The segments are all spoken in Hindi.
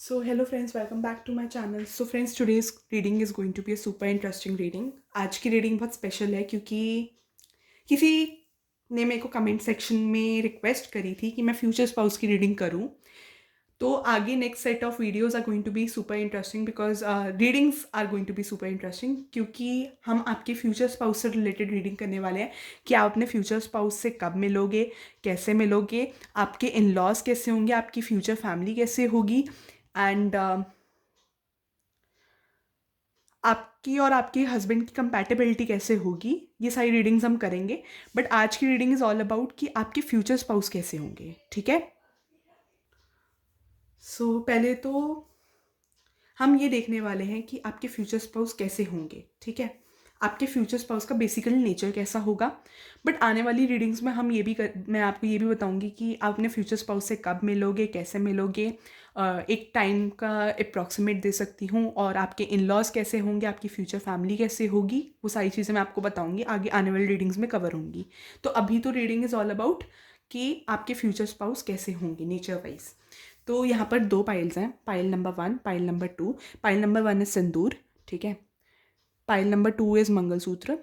So hello friends, welcome back to my channel. So friends, today's reading is going to be a super interesting reading. आज की रीडिंग बहुत स्पेशल है क्योंकि किसी ने मेरे को कमेंट सेक्शन में रिक्वेस्ट करी थी कि मैं फ्यूचर स्पाउस की रीडिंग करूं. तो आगे next set of videos are going to be super interesting because readings are going to be super interesting क्योंकि हम आपके फ्यूचर स्पाउस से रिलेटेड रीडिंग करने वाले हैं कि आप अपने फ्यूचर स्पाउस से कब मिलोगे, कैसे मिलोगे, आपके इन लॉज कैसे होंगे, आपकी फ्यूचर फैमिली कैसे होगी एंड आपकी और आपके हस्बैंड की कंपैटिबिलिटी कैसे होगी. ये सारी रीडिंग्स हम करेंगे. बट आज की रीडिंग इज़ ऑल अबाउट कि आपके फ्यूचर स्पाउस कैसे होंगे. ठीक है. सो पहले तो हम ये देखने वाले हैं कि आपके फ्यूचर स्पाउस कैसे होंगे. ठीक है. आपके फ्यूचर स्पाउस का बेसिकली नेचर कैसा होगा. बट आने वाली रीडिंग्स में मैं आपको ये भी बताऊंगी कि आप अपने फ्यूचर स्पाउस से कब मिलोगे, कैसे मिलोगे. एक टाइम का अप्रॉक्सीमेट दे सकती हूँ और आपके इन लॉज कैसे होंगे, आपकी फ्यूचर फैमिली कैसे होगी, वो सारी चीज़ें मैं आपको बताऊंगी आगे आने वाली रीडिंग्स में कवर होंगी. तो अभी तो रीडिंग इज़ ऑल अबाउट कि आपके फ्यूचर स्पाउस कैसे होंगे नेचर वाइज. तो यहाँ पर दो पाइल्स हैं, pile number 1, pile number 2. Pile number 1 is sindoor. ठीक है. Pile number 2 is mangalsutra.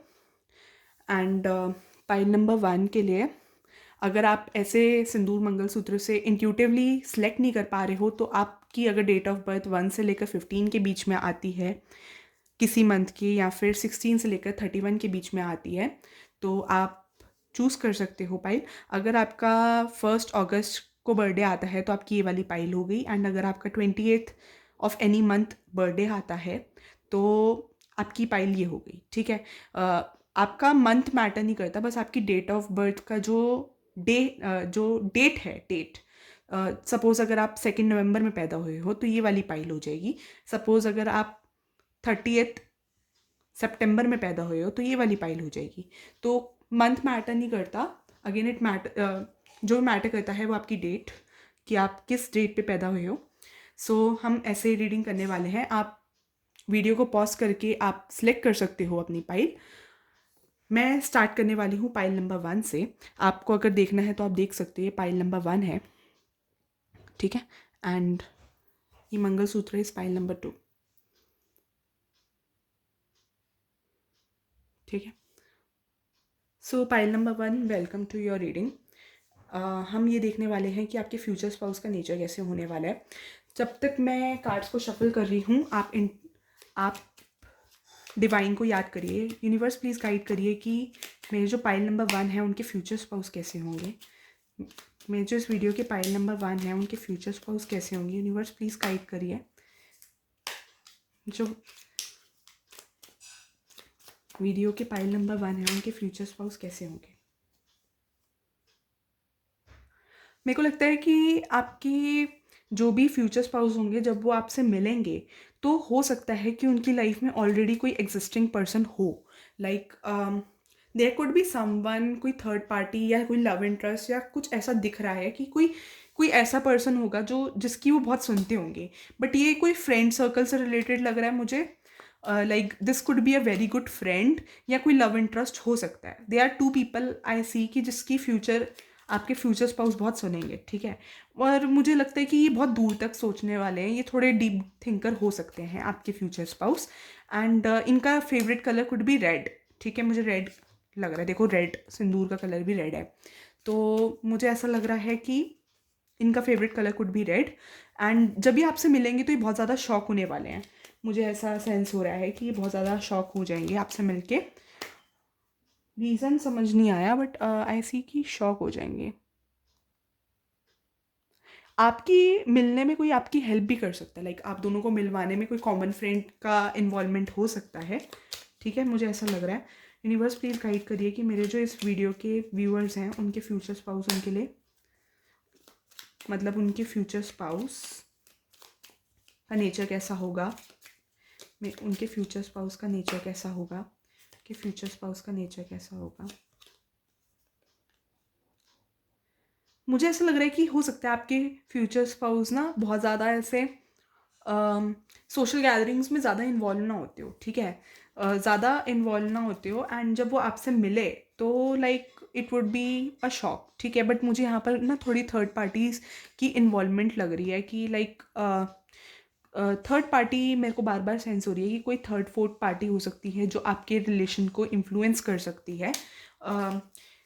And pile number 1 के लिए अगर आप ऐसे सिंदूर मंगलसूत्र से इंट्यूटिवली सेलेक्ट नहीं कर पा रहे हो तो आपकी अगर डेट ऑफ बर्थ 1 से लेकर 15 के बीच में आती है किसी मंथ की, या फिर 16 से लेकर 31 के बीच में आती है, तो आप चूज़ कर सकते हो पाइल. अगर आपका 1 अगस्त को बर्थडे आता है तो आपकी ये वाली पाइल हो गई. एंड अगर आपका 28 ऑफ एनी मंथ बर्थडे आता है तो आपकी पाइल ये हो गई. ठीक है. आपका मंथ मैटर नहीं करता, बस आपकी डेट ऑफ बर्थ का जो डेट है, डेट. सपोज़ अगर आप 2 नवंबर में पैदा हुए हो तो ये वाली पाइल हो जाएगी. सपोज़ अगर आप 30 सितंबर में पैदा हुए हो तो ये वाली पाइल हो जाएगी. तो मंथ मैटर नहीं करता. अगेन जो मैटर करता है वो आपकी डेट, कि आप किस डेट पे पैदा हुए हो. सो हम ऐसे रीडिंग करने वाले हैं. आप वीडियो को पॉज करके आप सिलेक्ट कर सकते हो अपनी पाइल. मैं स्टार्ट करने वाली हूँ पाइल नंबर 1 से. आपको अगर देखना है तो आप देख सकते हो, ये पाइल नंबर 1 है. ठीक है. एंड ये मंगलसूत्र इस पाइल नंबर 2. ठीक है. So pile number 1, welcome to your reading. हम ये देखने वाले हैं कि आपके फ्यूचर स्पाउस का नेचर कैसे होने वाला है. जब तक मैं कार्ड्स को शफल कर रही हूँ आप डिवाइन को याद करिए. यूनिवर्स प्लीज़ गाइड करिए कि मेरे जो पाइल नंबर 1 है उनके फ्यूचर स्पाउस कैसे होंगे. मेरे जो इस वीडियो के पाइल नंबर 1 है उनके फ्यूचर स्पाउस कैसे होंगे. यूनिवर्स प्लीज़ गाइड करिए. जो वीडियो के पाइल नंबर 1 है उनके फ्यूचर स्पाउस कैसे होंगे. मेरे को लगता है कि आपकी जो भी फ्यूचर स्पाउस होंगे जब वो आपसे मिलेंगे तो हो सकता है कि उनकी लाइफ में ऑलरेडी कोई एग्जिस्टिंग पर्सन हो. Like there could be someone, कोई थर्ड पार्टी या कोई लव इंटरेस्ट या कुछ ऐसा दिख रहा है कि कोई कोई ऐसा पर्सन होगा जो जिसकी वो बहुत सुनते होंगे. बट ये कोई फ्रेंड सर्कल से रिलेटेड लग रहा है मुझे. Like this could be a very good friend या कोई लव इंटरेस्ट हो सकता है. दे आर 2 पीपल आई सी कि जिसकी फ्यूचर आपके फ्यूचर स्पाउस बहुत सुनेंगे. ठीक है. और मुझे लगता है कि ये बहुत दूर तक सोचने वाले हैं, ये थोड़े डीप थिंकर हो सकते हैं आपके फ्यूचर स्पाउस. एंड इनका favourite colour could be red. ठीक है. मुझे रेड लग रहा है. देखो, रेड सिंदूर का कलर भी रेड है. तो मुझे ऐसा लग रहा है कि इनका favourite colour could be red. And जब भी आपसे मिलेंगे तो ये बहुत ज़्यादा शॉक होने वाले हैं. मुझे ऐसा सेंस हो रहा है कि ये बहुत ज़्यादा शॉक हो जाएंगे आपसे मिलके. रीज़न समझ नहीं आया बट आई सी कि शॉक हो जाएंगे. आपकी मिलने में कोई आपकी हेल्प भी कर सकता है. लाइक आप दोनों को मिलवाने में कोई कॉमन फ्रेंड का इन्वॉल्वमेंट हो सकता है. ठीक है. मुझे ऐसा लग रहा है. यूनिवर्स प्लीज़ गाइड करिए कि मेरे जो इस वीडियो के व्यूअर्स हैं उनके फ्यूचर स्पाउस, उनके लिए मतलब उनके फ्यूचर स्पाउस का नेचर कैसा होगा. उनके फ्यूचर स्पाउस का नेचर कैसा होगा. कि फ्यूचर स्पाउस का नेचर कैसा होगा. मुझे ऐसा लग रहा है कि हो सकता है आपके फ्यूचर स्पाउस ना बहुत ज़्यादा ऐसे सोशल गैदरिंग्स में ज़्यादा इन्वॉल्व ना होते हो. ठीक है. ज़्यादा इन्वॉल्व ना होते हो एंड जब वो आपसे मिले तो like it would be a shock. ठीक है. बट मुझे यहाँ पर ना थोड़ी थर्ड पार्टीज़ की इन्वॉल्वमेंट लग रही है कि लाइक थर्ड पार्टी मेरे को बार बार सेंस हो रही है कि कोई थर्ड फोर्थ पार्टी हो सकती है जो आपके रिलेशन को इन्फ्लुएंस कर सकती है।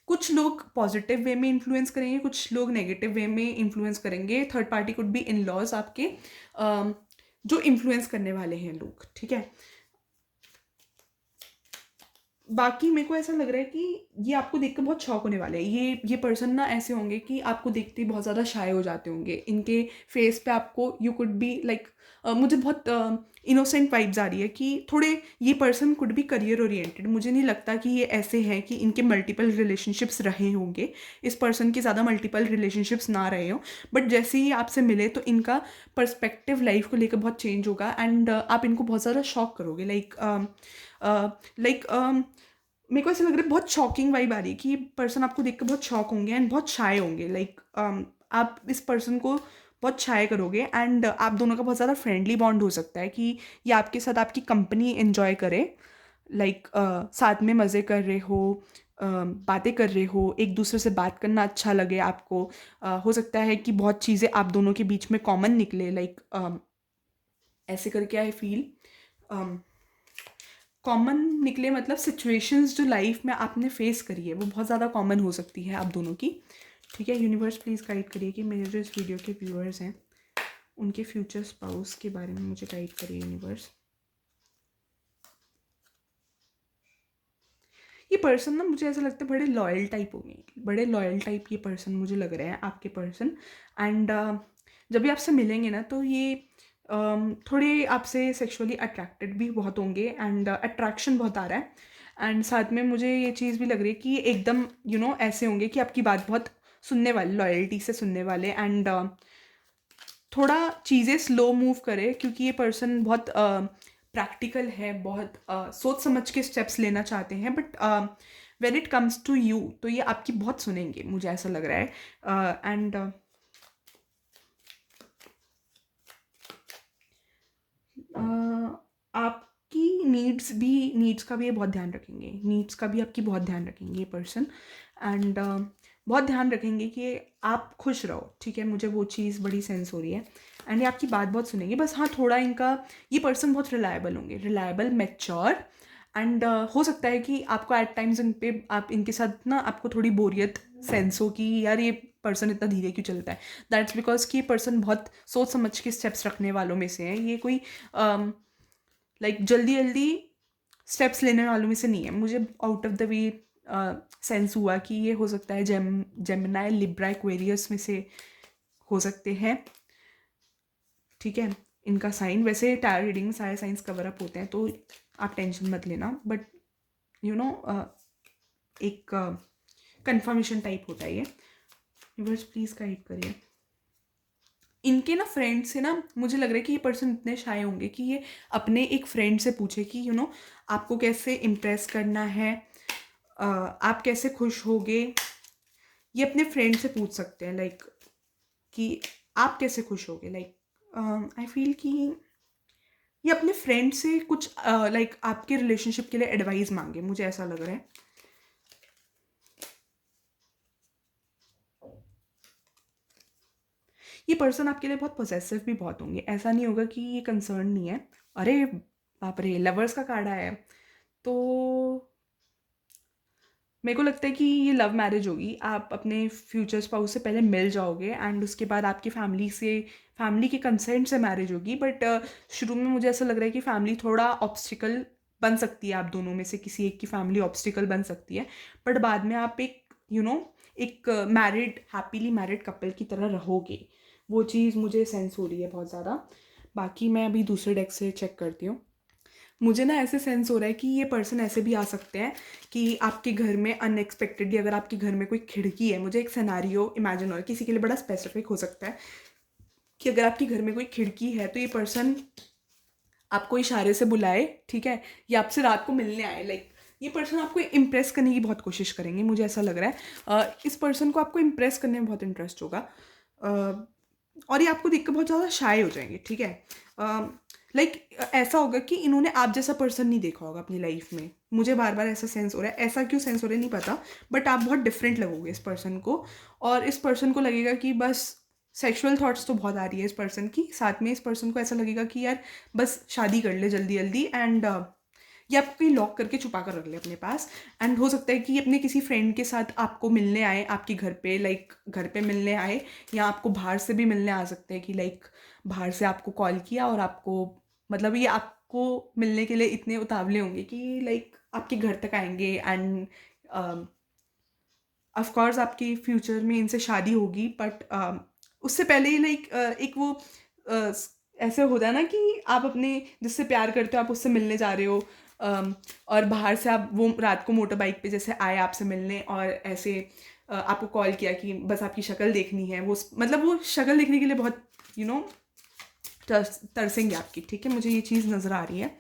कुछ लोग पॉजिटिव वे में इन्फ्लुएंस करेंगे, कुछ लोग नेगेटिव वे में इन्फ्लुएंस करेंगे। Third party could be in laws आपके, जो इन्फ्लुएंस करने वाले हैं लोग, ठीक है। बाकी मेरे को ऐसा लग रहा है कि ये आपको देख कर बहुत शॉक होने वाले हैं। ये पर्सन ना ऐसे होंगे कि आपको देखते ही बहुत ज़्यादा शाय हो जाते होंगे। इनके फेस पे आपको यू कुड बी लाइक, मुझे बहुत इनोसेंट वाइब्स आ रही है कि थोड़े ये person could be career oriented. मुझे नहीं लगता कि ये ऐसे हैं कि इनके मल्टीपल रिलेशनशिप्स रहे होंगे, इस पर्सन के ज़्यादा मल्टीपल रिलेशनशिप्स ना रहे हो। बट जैसे ही आपसे मिले तो इनका पर्सपेक्टिव लाइफ को लेकर बहुत चेंज होगा एंड आप इनको बहुत ज़्यादा शॉक करोगे। लाइक मेरे को ऐसा लग रहा है, बहुत शॉकिंग वाइब आ रही है कि ये पर्सन आपको देख कर बहुत शॉक होंगे एंड बहुत शाय होंगे। लाइक आप इस पर्सन को बहुत शाय करोगे एंड आप दोनों का बहुत ज़्यादा फ्रेंडली बॉन्ड हो सकता है कि ये आपके साथ आपकी कंपनी एंजॉय करे। लाइक साथ में मज़े कर रहे हो, बातें कर रहे हो, एक दूसरे से बात करना अच्छा लगे आपको। हो सकता है कि बहुत चीज़ें आप दोनों के बीच में कॉमन निकले। लाइक ऐसे करके आई फील कॉमन निकले, मतलब सिचुएशंस जो लाइफ में आपने फेस करी है वो बहुत ज़्यादा कॉमन हो सकती है आप दोनों की, ठीक है। यूनिवर्स प्लीज़ गाइड करिए कि मेरे जो इस वीडियो के व्यूअर्स हैं उनके फ्यूचर स्पाउस के बारे में मुझे गाइड करिए यूनिवर्स। ये पर्सन ना मुझे ऐसा लगता है बड़े लॉयल टाइप होंगे, बड़े लॉयल टाइप ये पर्सन मुझे लग रहे हैं आपके पर्सन। एंड जब भी आपसे मिलेंगे ना तो ये थोड़े आपसे सेक्सुअली अट्रैक्टेड भी बहुत होंगे एंड अट्रैक्शन बहुत आ रहा है। एंड साथ में मुझे ये चीज़ भी लग रही है कि ये एकदम ऐसे होंगे कि आपकी बात बहुत सुनने वाले, लॉयल्टी से सुनने वाले एंड थोड़ा चीज़ें स्लो मूव करे क्योंकि ये पर्सन बहुत प्रैक्टिकल है, बहुत सोच समझ के स्टेप्स लेना चाहते हैं। But when it comes to you तो ये आपकी बहुत सुनेंगे, मुझे ऐसा लग रहा है। एंड आपकी नीड्स का भी ये बहुत ध्यान रखेंगे, नीड्स का भी आपकी बहुत ध्यान रखेंगे ये पर्सन। एंड बहुत ध्यान रखेंगे कि आप खुश रहो, ठीक है। मुझे वो चीज़ बड़ी सेंस हो रही है एंड ये आपकी बात बहुत सुनेंगे। बस हाँ, थोड़ा इनका ये पर्सन बहुत रिलायबल होंगे, रिलायबल, मैच्योर एंड हो सकता है कि आपको एट टाइम्स इन पे आप इनके साथ ना आपको थोड़ी बोरियत सेंस हो कि यार ये पर्सन इतना धीरे क्यों चलता है। दैट्स बिकॉज कि ये पर्सन बहुत सोच समझ के स्टेप्स रखने वालों में से है। ये कोई लाइक जल्दी जल्दी स्टेप्स लेने वालों में से नहीं है। मुझे out of the way sense हुआ कि ये हो सकता है जेमिनाई, लिब्रा, एक्वेरियस में से हो सकते हैं, ठीक है। इनका साइन वैसे टायर रीडिंग में सारे साइंस कवर अप होते हैं तो आप टेंशन मत लेना, बट एक कंफर्मेशन टाइप होता है ये। यूनिवर्स प्लीज़ गाइड करिए। इनके ना फ्रेंड से ना मुझे लग रहा है कि ये पर्सन इतने शाय होंगे कि ये अपने एक फ्रेंड से पूछे कि आपको कैसे इम्प्रेस करना है, आप कैसे खुश होगे। ये अपने फ्रेंड से पूछ सकते हैं लाइक कि आप कैसे खुश होगे। लाइक आई फील कि ये अपने फ्रेंड से कुछ लाइक आपके रिलेशनशिप के लिए एडवाइस मांगे, मुझे ऐसा लग रहा है। ये पर्सन आपके लिए बहुत पोजेसिव भी बहुत होंगे। ऐसा नहीं होगा कि ये कंसर्न नहीं है। अरे बाप रे, लवर्स का कार्ड आया है तो मेरे को लगता है कि ये लव मैरिज होगी। आप अपने फ्यूचर स्पाउस से पहले मिल जाओगे एंड उसके बाद आपकी फैमिली के कंसेंट से मैरिज होगी। बट शुरू में मुझे ऐसा लग रहा है कि फैमिली थोड़ा ऑब्स्टिकल बन सकती है, आप दोनों में से किसी एक की फैमिली ऑब्स्टिकल बन सकती है। बट बाद में आप एक मैरिड, हैप्पीली मैरिड कपल की तरह रहोगे। वो चीज़ मुझे सेंस हो रही है बहुत ज़्यादा। बाकी मैं अभी दूसरे डेक से चेक करती हूँ। मुझे ना ऐसे सेंस हो रहा है कि ये पर्सन ऐसे भी आ सकते हैं कि आपके घर में अनएक्सपेक्टेडली, अगर आपके घर में कोई खिड़की है, मुझे एक सिनेरियो इमेजिन हो रहा है, किसी के लिए बड़ा स्पेसिफिक हो सकता है कि अगर आपके घर में कोई खिड़की है तो ये पर्सन आपको इशारे से बुलाए, ठीक है, या आपसे रात को मिलने आए। लाइक ये पर्सन आपको इम्प्रेस करने की बहुत कोशिश करेंगे, मुझे ऐसा लग रहा है। इस पर्सन को आपको इम्प्रेस करने में बहुत इंटरेस्ट होगा और ये आपको देखकर बहुत ज़्यादा शाय हो जाएंगे, ठीक है। लाइक ऐसा होगा कि इन्होंने आप जैसा पर्सन नहीं देखा होगा अपनी लाइफ में। मुझे बार बार ऐसा सेंस हो रहा है, ऐसा क्यों सेंस हो रहा है नहीं पता, बट आप बहुत डिफरेंट लगोगे इस पर्सन को और इस पर्सन को लगेगा कि बस सेक्सुअल थॉट्स तो बहुत आ रही है इस पर्सन की, साथ में इस पर्सन को ऐसा लगेगा कि यार बस शादी कर ले जल्दी जल्दी, एंड ये आपको कहीं लॉक करके छुपा कर रख ले अपने पास। एंड हो सकता है कि अपने किसी फ्रेंड के साथ आपको मिलने आए, आपके घर पे, लाइक घर पे मिलने आए, या आपको बाहर से भी मिलने आ सकते हैं कि लाइक बाहर से आपको कॉल किया और आपको, मतलब ये आपको मिलने के लिए इतने उतावले होंगे कि लाइक आपके घर तक आएंगे। एंड ऑफ कोर्स आपकी फ्यूचर में इनसे शादी होगी, बट उससे पहले ही लाइक एक वो uh, ऐसे होता है ना कि आप अपने जिससे प्यार करते हो आप उससे मिलने जा रहे हो, और बाहर से आप वो रात को मोटर बाइक पे जैसे आए आपसे मिलने, और ऐसे आपको कॉल किया कि बस आपकी शक्ल देखनी है, वो मतलब वो शक्ल देखने के लिए बहुत तरसेंगे आपकी। ठीक है, मुझे ये चीज़ नज़र आ रही है।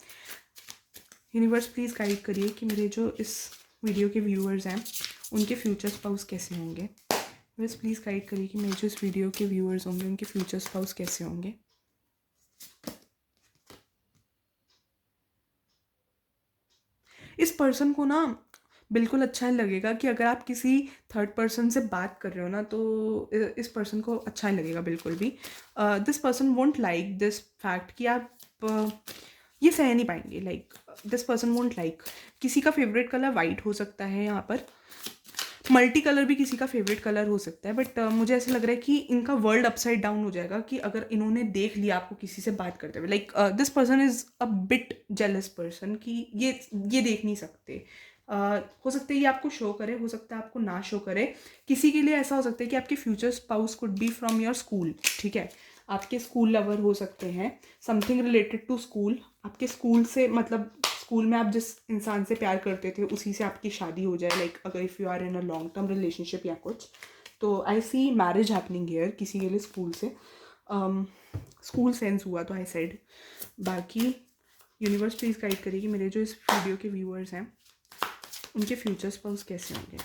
यूनिवर्स प्लीज़ गाइड करिए कि मेरे जो इस वीडियो के व्यूअर्स हैं उनके फ्यूचर स्पाउस कैसे होंगे। बस प्लीज़ गाइड करिए कि मेरे जो इस वीडियो के व्यूअर्स होंगे उनके फ्यूचर स्पाउस कैसे होंगे। इस पर्सन को ना बिल्कुल अच्छा नहीं लगेगा कि अगर आप किसी थर्ड पर्सन से बात कर रहे हो ना, तो इस पर्सन को अच्छा नहीं लगेगा बिल्कुल भी। This person won't like this fact कि आप ये सह नहीं पाएंगे। Like this person won't like, किसी का फेवरेट कलर वाइट हो सकता है, यहाँ पर मल्टी कलर भी किसी का फेवरेट कलर हो सकता है, बट मुझे ऐसा लग रहा है कि इनका वर्ल्ड अपसाइड डाउन हो जाएगा कि अगर इन्होंने देख लिया आपको किसी से बात करते हुए। Like this person is a bit jealous person कि ये देख नहीं सकते। हो सकता है ये आपको शो करे, हो सकता है आपको ना शो करे। किसी के लिए ऐसा हो सकता है कि आपके future spouse could be from your school. ठीक है, आपके स्कूल लवर हो सकते हैं, समथिंग रिलेटेड टू स्कूल। आपके स्कूल से, मतलब स्कूल में आप जिस इंसान से प्यार करते थे उसी से आपकी शादी हो जाए। लाइक अगर if you are in a long term relationship या कुछ, तो I see marriage happening here किसी के लिए स्कूल से। स्कूल सेंस हुआ तो आई सेड। बाकी यूनिवर्स प्लीज़ गाइड करिए कि मेरे जो इस वीडियो के व्यूअर्स हैं उनके फ्यूचर स्पाउस कैसे होंगे।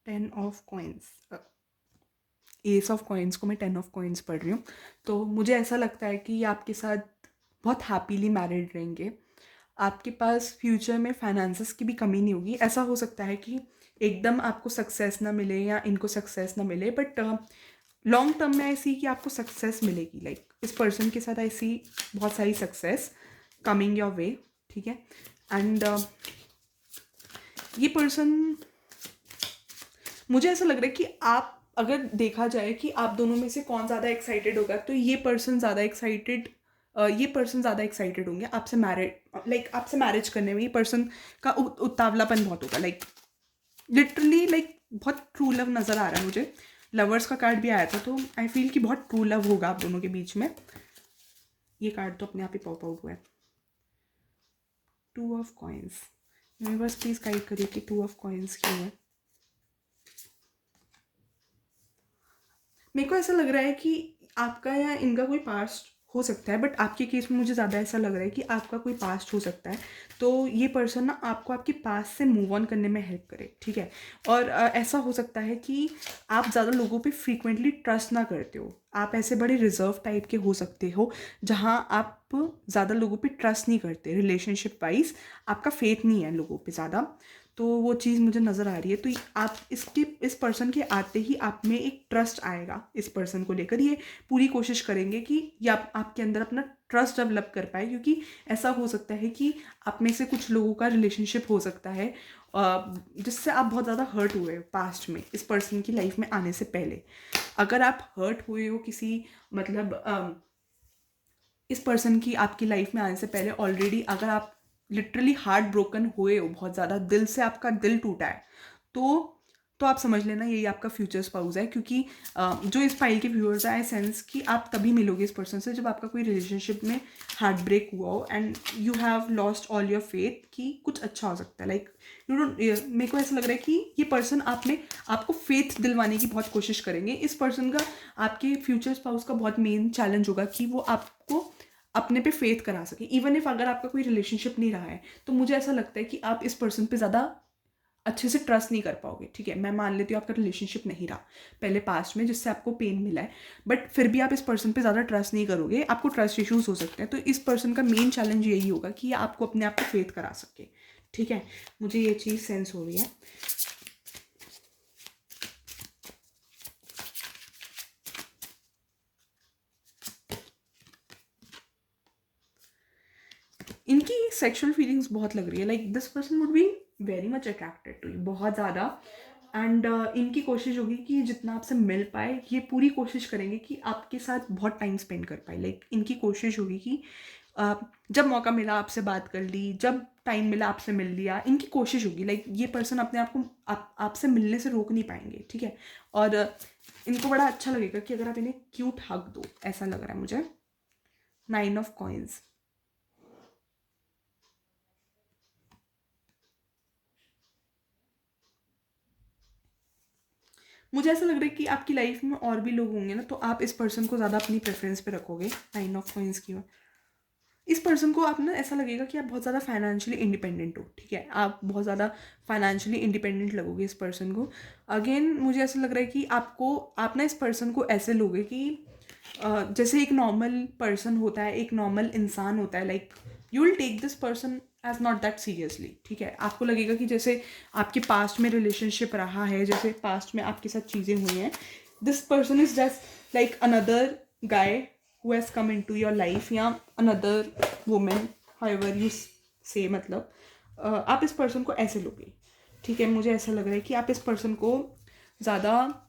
10 of coins, S of coins को मैं 10 ऑफ कॉइन्स पढ़ रही हूँ। तो मुझे ऐसा लगता है कि ये आपके साथ बहुत हैप्पीली मैरिड रहेंगे। आपके पास फ्यूचर में फाइनेंसेस की भी कमी नहीं होगी। ऐसा हो सकता है कि एकदम आपको सक्सेस ना मिले या इनको सक्सेस ना मिले, बट लॉन्ग टर्म में ऐसी कि आपको सक्सेस मिलेगी। लाइक इस पर्सन के साथ ऐसी बहुत सारी सक्सेस कमिंग योर वे। ठीक है, एंड ये पर्सन, मुझे ऐसा लग रहा है कि आप, अगर देखा जाए कि आप दोनों में से कौन ज़्यादा एक्साइटेड होगा, तो ये पर्सन ज़्यादा एक्साइटेड होंगे आपसे आपसे मैरिज करने में। ये पर्सन का उतावलापन बहुत होगा। लाइक लिटरली लाइक बहुत ट्रू लव नज़र आ रहा है मुझे। लवर्स का कार्ड भी आया था, तो आई फील कि बहुत ट्रू लव होगा आप दोनों के बीच में। ये कार्ड तो अपने आप ही पॉप आउट हुआ है। 2 of coins, universe please guide करिए कि 2 ऑफ कॉइन्स क्यों है। मेरे को ऐसा लग रहा है कि आपका या इनका कोई पास्ट हो सकता है, बट आपके केस में मुझे ज़्यादा ऐसा लग रहा है कि आपका कोई पास्ट हो सकता है। तो ये पर्सन ना आपको आपके पास्ट से मूव ऑन करने में हेल्प करे। ठीक है, और ऐसा हो सकता है कि आप ज़्यादा लोगों पे फ्रीक्वेंटली ट्रस्ट ना करते हो। आप ऐसे बड़े रिजर्व टाइप के हो सकते हो जहाँ आप ज़्यादा लोगों पे ट्रस्ट नहीं करते। रिलेशनशिप वाइज आपका फेथ नहीं है लोगों पे ज़्यादा, तो वो चीज़ मुझे नज़र आ रही है। तो आप इस पर्सन के आते ही आप में एक ट्रस्ट आएगा इस पर्सन को लेकर। ये पूरी कोशिश करेंगे कि ये आपके अंदर अपना ट्रस्ट डेवलप कर पाए, क्योंकि ऐसा हो सकता है कि आप में से कुछ लोगों का रिलेशनशिप हो सकता है जिससे आप बहुत ज़्यादा हर्ट हुए हो पास्ट में इस पर्सन की लाइफ में आने से पहले। अगर आप हर्ट हुए हो किसी, मतलब इस पर्सन की आपकी लाइफ में आने से पहले ऑलरेडी, अगर आप लिटरली हार्ट ब्रोकन हुए हो, बहुत ज़्यादा दिल से आपका दिल टूटा है, तो आप समझ लेना यही आपका फ्यूचर स्पाउस है। क्योंकि जो इस फाइल के व्यूअर्स हैं, आई सेंस कि आप तभी मिलोगे इस पर्सन से जब आपका कोई रिलेशनशिप में हार्ट ब्रेक हुआ हो and you have lost all your faith कि कुछ अच्छा हो सकता है। लाइक यू डोंट, मेरे को ऐसा लग रहा है कि ये पर्सन आपको फेथ दिलवाने की बहुत कोशिश करेंगे। इस पर्सन का आपके फ्यूचर स्पाउस का बहुत मेन चैलेंज होगा कि वो आपको अपने पे फेथ करा सके। इवन इफ अगर आपका कोई रिलेशनशिप नहीं रहा है, तो मुझे ऐसा लगता है कि आप इस पर्सन पे ज़्यादा अच्छे से ट्रस्ट नहीं कर पाओगे। ठीक है, मैं मान लेती हूँ आपका रिलेशनशिप नहीं रहा पहले पास्ट में जिससे आपको पेन मिला है, बट फिर भी आप इस पर्सन पे ज़्यादा ट्रस्ट नहीं करोगे, आपको ट्रस्ट इश्यूज हो सकते हैं। तो इस पर्सन का मेन चैलेंज यही होगा कि आपको अपने आप को फेथ करा सके। ठीक है, मुझे ये चीज़ सेंस हो रही है। इनकी सेक्सुअल फीलिंग्स बहुत लग रही है, like this person would be very much attracted to you, बहुत ज़्यादा। एंड इनकी कोशिश होगी कि जितना आपसे मिल पाए, ये पूरी कोशिश करेंगे कि आपके साथ बहुत टाइम स्पेंड कर पाए। लाइक इनकी कोशिश होगी कि जब मौका मिला आपसे बात कर ली, जब टाइम मिला आपसे मिल लिया, इनकी कोशिश होगी। लाइक ये पर्सन अपने आप को आपसे मिलने से रोक नहीं पाएंगे, ठीक है। और इनको बड़ा अच्छा लगेगा कि अगर आप इन्हें क्यूट हग दो, ऐसा लग रहा है मुझे। 9 ऑफ कॉइंस। मुझे ऐसा लग रहा है कि आपकी लाइफ में और भी लोग होंगे ना, तो आप इस पर्सन को ज़्यादा अपनी प्रेफरेंस पे रखोगे। 9 ऑफ कॉइंस की। इस पर्सन को आप ना ऐसा लगेगा कि आप बहुत ज़्यादा फाइनेंशियली इंडिपेंडेंट हो, ठीक है। आप बहुत ज़्यादा फाइनेंशियली इंडिपेंडेंट लगोगे इस पर्सन को। अगेन मुझे ऐसा लग रहा है कि आप ना इस पर्सन को ऐसे लोगे कि जैसे एक नॉर्मल पर्सन होता है, एक नॉर्मल इंसान होता है, like you will take this person as not that seriously, ठीक है। आपको लगेगा कि जैसे आपके पास्ट में रिलेशनशिप रहा है, जैसे पास्ट में आपके साथ चीज़ें हुई हैं, this person is just like another guy who has come into your life, या another woman, however you say, मतलब आप इस पर्सन को ऐसे लोगे, ठीक है। मुझे ऐसा लग रहा है कि आप इस पर्सन को ज़्यादा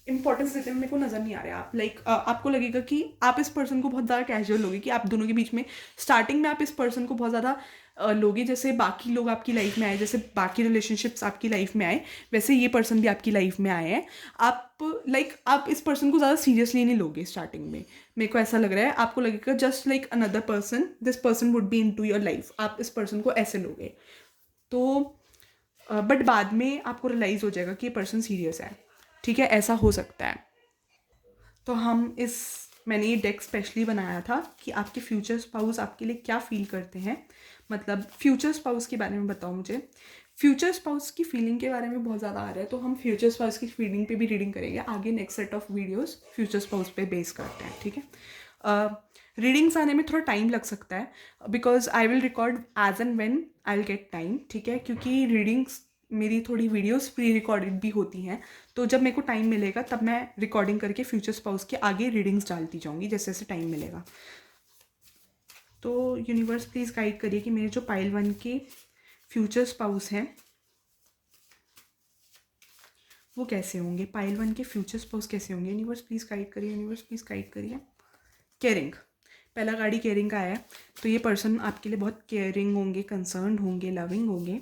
इंपॉर्टेंस देते हैं, मेरे को नज़र नहीं आ रहा है। आप लाइक आपको लगेगा कि आप इस पर्सन को बहुत ज़्यादा कैजुअल लोगे, कि आप दोनों के बीच में स्टार्टिंग में आप इस पर्सन को बहुत ज़्यादा लोगे, जैसे बाकी लोग आपकी लाइफ में आए, जैसे बाकी रिलेशनशिप्स आपकी लाइफ में आए, वैसे ये पर्सन भी आपकी लाइफ में आए हैं। आप इस पर्सन को ज़्यादा सीरियसली नहीं लोगे स्टार्टिंग में, मेरे को ऐसा लग रहा है। आपको लगेगा just like another person, this person would be into your life, आप इस पर्सन को ऐसे लोगे। तो बट बाद में आपको रियलाइज़ हो जाएगा कि ये पर्सन सीरियस है, ठीक है, ऐसा हो सकता है। तो मैंने ये डेक स्पेशली बनाया था कि आपके फ्यूचर स्पाउस आपके लिए क्या फील करते हैं। मतलब फ्यूचर स्पाउस के बारे में बताओ मुझे। फ्यूचर स्पाउस की फीलिंग के बारे में बहुत ज़्यादा आ रहा है, तो हम फ्यूचर स्पाउस की फीलिंग पे भी रीडिंग करेंगे आगे। Next set of videos future spouse पे बेस करते हैं, ठीक है। रीडिंग्स आने में थोड़ा टाइम लग सकता है, because I will record as and when I will get time, ठीक है। क्योंकि रीडिंग्स मेरी थोड़ी वीडियोस प्री रिकॉर्डेड भी होती हैं, तो जब मेरे को टाइम मिलेगा तब मैं रिकॉर्डिंग करके फ्यूचर स्पाउस के आगे रीडिंग्स डालती जाऊंगी, जैसे जैसे टाइम मिलेगा। तो यूनिवर्स प्लीज़ गाइड करिए कि मेरे जो पाइल 1 के फ्यूचर स्पाउस हैं वो कैसे होंगे। पाइल 1 के फ्यूचर स्पाउस कैसे होंगे, यूनिवर्स प्लीज़ गाइड करिए, यूनिवर्स प्लीज़ गाइड करिए। केयरिंग, पहला गाड़ी केयरिंग का आया है, तो ये पर्सन आपके लिए बहुत केयरिंग होंगे, कंसर्न्ड होंगे, लविंग होंगे।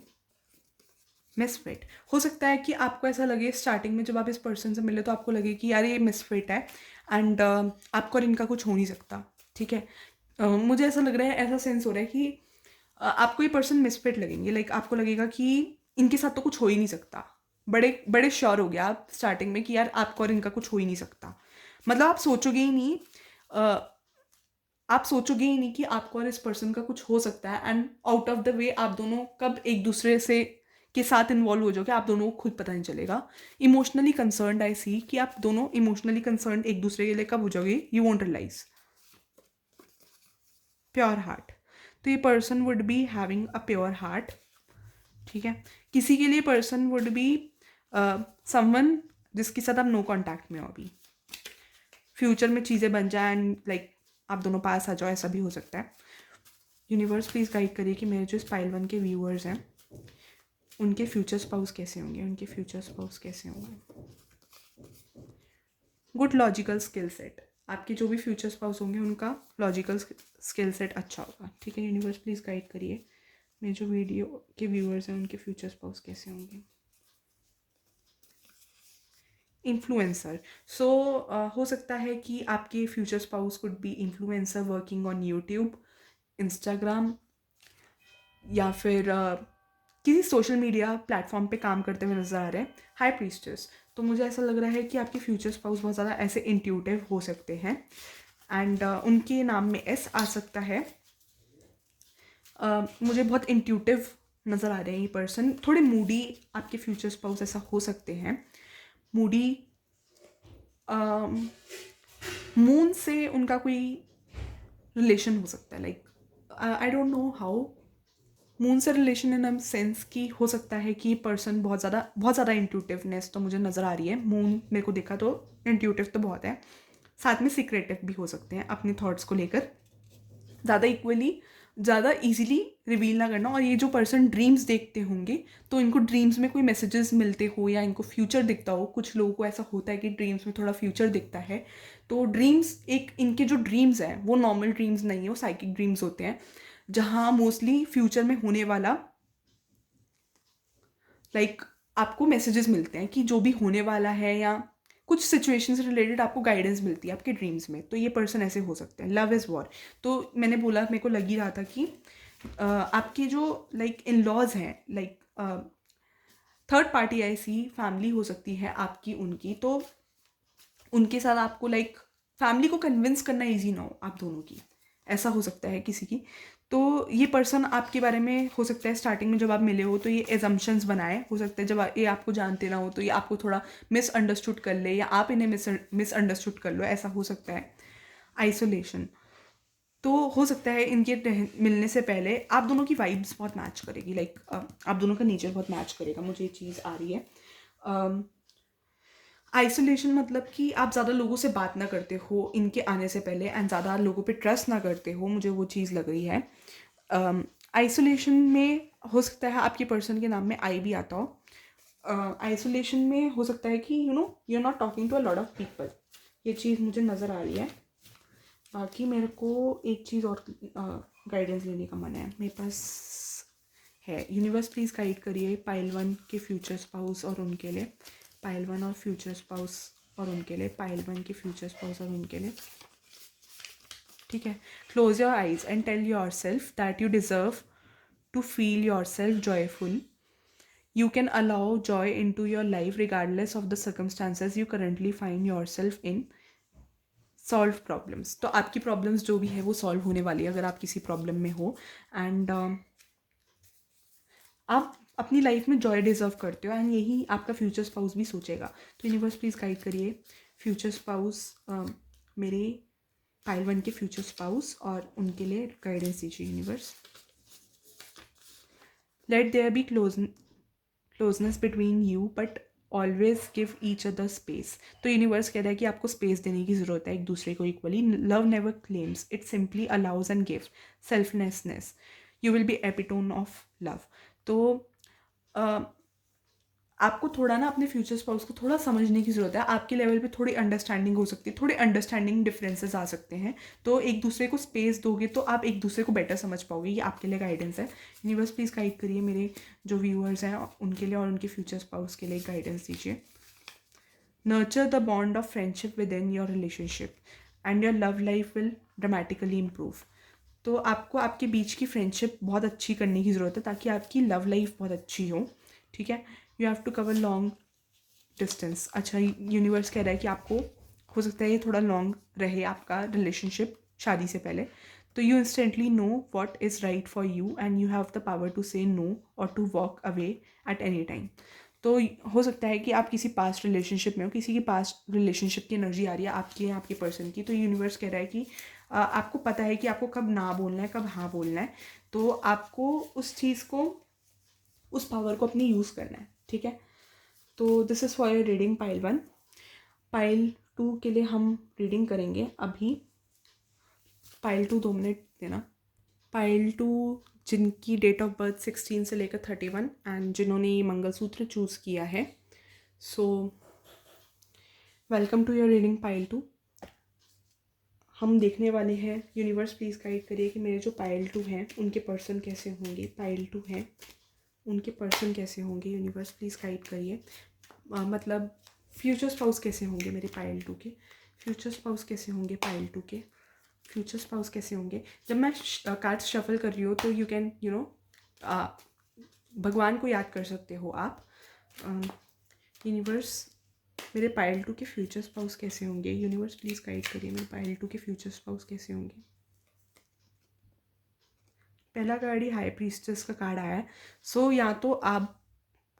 मिसफिट, हो सकता है कि आपको ऐसा लगे स्टार्टिंग में जब आप इस पर्सन से मिले, तो आपको लगे कि यार ये मिसफिट है, एंड आपको और इनका कुछ हो नहीं सकता, ठीक है। मुझे ऐसा लग रहा है, ऐसा सेंस हो रहा है कि आपको ये पर्सन मिसफिट लगेंगे। लाइक आपको लगेगा कि इनके साथ तो कुछ हो ही नहीं सकता। बड़े बड़े श्योर हो गया आप स्टार्टिंग में कि यार आपको और इनका कुछ हो ही नहीं सकता। मतलब आप सोचोगे ही नहीं, कि आपको और इस पर्सन का कुछ हो सकता है, and out of the way आप दोनों कब एक दूसरे से के साथ इन्वॉल्व हो जाओगे, आप दोनों को खुद पता नहीं चलेगा। इमोशनली कंसर्न्ड आई सी, कि आप दोनों इमोशनली कंसर्न्ड एक दूसरे के लिए कब हो जाओगे, you won't realise. Pure heart, तो ये person would be having a pure heart, ठीक है। किसी के लिए पर्सन वुड बी समवन जिसके साथ आप नो कॉन्टैक्ट में हो अभी। फ्यूचर में चीज़ें बन जाए एंड लाइक आप दोनों पास आ जाओ, ऐसा भी हो सकता है। यूनिवर्स प्लीज़ गाइड करिए कि मेरे जो स्पाइल 1 के व्यूअर्स हैं उनके फ्यूचर स्पाउस कैसे होंगे, उनके फ्यूचर स्पाउस कैसे होंगे। गुड लॉजिकल स्किल सेट, आपके जो भी फ्यूचर स्पाउस होंगे उनका लॉजिकल स्किल सेट अच्छा होगा, ठीक है। यूनिवर्स प्लीज़ गाइड करिए मेरे जो वीडियो के व्यूअर्स हैं उनके फ्यूचर स्पाउस कैसे होंगे। इन्फ्लुएंसर, सो हो सकता है कि आपके future spouse could be influencer working on YouTube, Instagram, या फिर किसी सोशल मीडिया प्लेटफॉर्म पे काम करते हुए नजर आ रहे हैं। हाई प्रीस्टेस, तो मुझे ऐसा लग रहा है कि आपके फ्यूचर स्पाउस बहुत ज़्यादा ऐसे इंट्यूटिव हो सकते हैं, एंड उनके नाम में एस आ सकता है। मुझे बहुत इंट्यूटिव नज़र आ रहे हैं ये पर्सन। थोड़े मूडी आपके फ्यूचर स्पाउस ऐसा हो सकते हैं, मूडी। मून से उनका कोई रिलेशन हो सकता है, like I don't know how. Moon से रिलेशन इन अ सेंस की हो सकता है कि पर्सन बहुत ज़्यादा इंट्यूटिवनेस तो मुझे नज़र आ रही है। मून मेरे को देखा तो इंट्यूटिव तो बहुत है, साथ में सीक्रेटिव भी हो सकते हैं अपने थॉट्स को लेकर, ज़्यादा इक्वली ज़्यादा इजीली रिवील ना करना। और ये जो पर्सन ड्रीम्स देखते होंगे तो इनको ड्रीम्स में कोई मैसेजेस मिलते हो या इनको फ्यूचर दिखता हो, कुछ लोगों को ऐसा होता है कि ड्रीम्स में थोड़ा फ्यूचर दिखता है। तो ड्रीम्स, एक इनके जो ड्रीम्स हैं वो नॉर्मल ड्रीम्स नहीं है, वो साइकिक ड्रीम्स होते हैं, जहाँ मोस्टली फ्यूचर में होने वाला आपको मैसेजेस मिलते हैं कि जो भी होने वाला है, या कुछ सिचुएशन से रिलेटेड आपको गाइडेंस मिलती है आपके ड्रीम्स में। तो ये पर्सन ऐसे हो सकते हैं। लव इज़ वॉर, तो मैंने बोला, मेरे को लग ही रहा था कि आपके जो इन लॉज हैं, थर्ड पार्टी ऐसी फैमिली हो सकती है आपकी उनकी, तो उनके साथ आपको फैमिली को कन्विंस करना ईजी ना हो आप दोनों की, ऐसा हो सकता है किसी की। तो ये पर्सन आपके बारे में हो सकता है स्टार्टिंग में जब आप मिले हो तो ये एजम्पशंस बनाए, हो सकता है जब ये आपको जानते ना हो तो ये आपको थोड़ा मिसअंडरस्टूड कर ले, या आप इन्हें मिसअंडरस्टूड कर लो, ऐसा हो सकता है। आइसोलेशन, तो हो सकता है इनके मिलने से पहले आप दोनों की वाइब्स बहुत मैच करेगी, आप दोनों का नेचर बहुत मैच करेगा, मुझे ये चीज़ आ रही है। आइसोलेशन मतलब कि आप ज़्यादा लोगों से बात ना करते हो इनके आने से पहले, एंड ज़्यादा लोगों पे ट्रस्ट ना करते हो, मुझे वो चीज़ लग रही है। आइसोलेशन में हो सकता है आपके पर्सन के नाम में आई भी आता हो। आइसोलेशन में हो सकता है कि you are not talking to a lot of people, ये चीज़ मुझे नज़र आ रही है। बाकी मेरे को एक चीज़ और गाइडेंस लेने का मन है, मेरे पास है। यूनिवर्स प्लीज़ गाइड करिए पाइल 1 के फ्यूचर स्पाउस और उनके लिए, पाइल 1 और फ्यूचर स्पाउस और उनके लिए, पाइल 1 के फ्यूचर स्पाउस और उनके लिए। ठीक है, close your eyes and tell yourself that you deserve to feel yourself joyful. You can allow joy into your life regardless of the circumstances you currently find yourself in. Solve problems, तो आपकी प्रॉब्लम्स जो भी है वो सॉल्व होने वाली है अगर आप किसी प्रॉब्लम में हो। एंड आप अपनी लाइफ में जॉय डिजर्व करते हो, एंड यही आपका फ्यूचर स्पाउस भी सोचेगा। तो यूनिवर्स प्लीज़ गाइड करिए फ्यूचर स्पाउस, मेरे पाइल 1 के फ्यूचर स्पाउस और उनके लिए गाइडेंस दीजिए universe. Let there be closeness between you but always give each other space. तो यूनिवर्स कह रहा है कि आपको स्पेस देने की ज़रूरत है एक दूसरे को equally. Love never claims, it simply allows and gives selflessness. You will be epitome of love. तो आपको थोड़ा ना अपने फ्यूचर स्पाउस को थोड़ा समझने की ज़रूरत है। आपके लेवल पे थोड़ी अंडरस्टैंडिंग हो सकती है, थोड़े अंडरस्टैंडिंग डिफरेंसेस आ सकते हैं। तो एक दूसरे को स्पेस दोगे तो आप एक दूसरे को बेटर समझ पाओगे, ये आपके लिए गाइडेंस है। यूनिवर्स प्लीज़ गाइड करिए मेरे जो व्यूअर्स हैं उनके लिए और उनके फ्यूचर स्पाउस के लिए गाइडेंस दीजिए। Nurture the bond of friendship with in your relationship and your love life will dramatically improve. तो आपको आपके बीच की फ्रेंडशिप बहुत अच्छी करने की ज़रूरत है ताकि आपकी लव लाइफ बहुत अच्छी हो। ठीक है, you have to cover long distance. अच्छा, यूनिवर्स कह रहा है कि आपको हो सकता है ये थोड़ा लॉन्ग रहे आपका रिलेशनशिप शादी से पहले। तो you instantly know what is right for you and you have the power to say no और to walk away at any time. तो हो सकता है कि आप किसी पास्ट रिलेशनशिप में हो, किसी की पास्ट रिलेशनशिप की एनर्जी आ रही है आपकी या आपके पर्सन की। तो यूनिवर्स कह रहा है कि आपको पता है कि आपको कब ना बोलना है, कब हाँ बोलना है। तो आपको उस चीज़ को, उस पावर को अपनी यूज़ करना है। ठीक है, तो this is for your reading pile 1। Pile 2 के लिए हम रीडिंग करेंगे अभी। पाइल 2 2 मिनट देना। पाइल 2 जिनकी डेट ऑफ बर्थ 16 से लेकर 31 एंड जिन्होंने ये मंगलसूत्र चूज़ किया है, so welcome to your reading pile 2। हम देखने वाले हैं, यूनिवर्स प्लीज़ गाइड करिए कि मेरे जो पाइल 2 हैं उनके पर्सन कैसे होंगे। पाइल 2 हैं, उनके पर्सन कैसे होंगे, यूनिवर्स प्लीज़ गाइड करिए। मतलब फ्यूचर स्पाउस कैसे होंगे मेरे पाइल 2 के, फ्यूचर स्पाउस कैसे होंगे पाइल 2 के, फ्यूचर स्पाउस कैसे होंगे। जब मैं कार्ड्स शफल कर रही हूँ तो यू कैन भगवान को याद कर सकते हो आप। यूनिवर्स मेरे पाइल 2 के फ्यूचर स्पाउस कैसे होंगे, यूनिवर्स प्लीज़ गाइड करिए मेरे पाइल 2 के फ्यूचर स्पाउस कैसे होंगे। पहला कार्ड ही हाई प्रीस्टेस का कार्ड आया है। सो या तो आप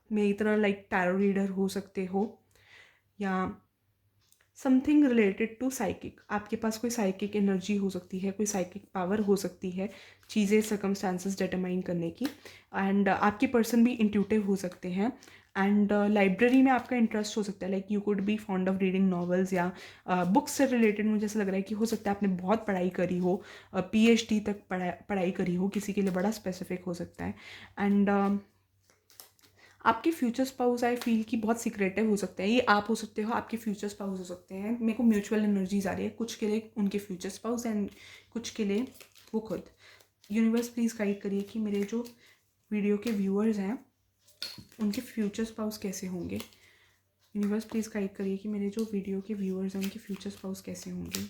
मेरी तरह टैरो रीडर हो सकते हो, या समथिंग रिलेटेड टू साइकिक। आपके पास कोई साइकिक एनर्जी हो सकती है, कोई साइकिक पावर हो सकती है चीज़ें सर्कमस्टांसेस डिटरमाइन करने की। एंड आपके पर्सन भी इंट्यूटिव हो सकते हैं। एंड लाइब्रेरी में आपका इंटरेस्ट हो सकता है, like you could be fond of reading novels या बुक्स से रिलेटेड। मुझे ऐसा लग रहा है कि हो सकता है आपने बहुत पढ़ाई करी हो, PhD तक पढ़ाई करी हो, किसी के लिए बड़ा स्पेसिफिक हो सकता है। एंड आपके फ्यूचर स्पाउस आई फील कि बहुत सिक्रेटिव हो सकते हैं। ये आप हो सकते हो, आपके फ्यूचर स्पाउस हो सकते हैं। मेरे को म्यूचुअल एनर्जीज आ रही है, कुछ के लिए उनके फ्यूचर स्पाउस एंड कुछ के लिए वो खुद। यूनिवर्स प्लीज़ गाइड करिए कि मेरे जो वीडियो के व्यूअर्स हैं उनके फ्यूचर स्पाउस कैसे होंगे। यूनिवर्स प्लीज़ गाइड करिए कि मेरे जो वीडियो के व्यूअर्स हैं उनके फ्यूचर स्पाउस कैसे होंगे।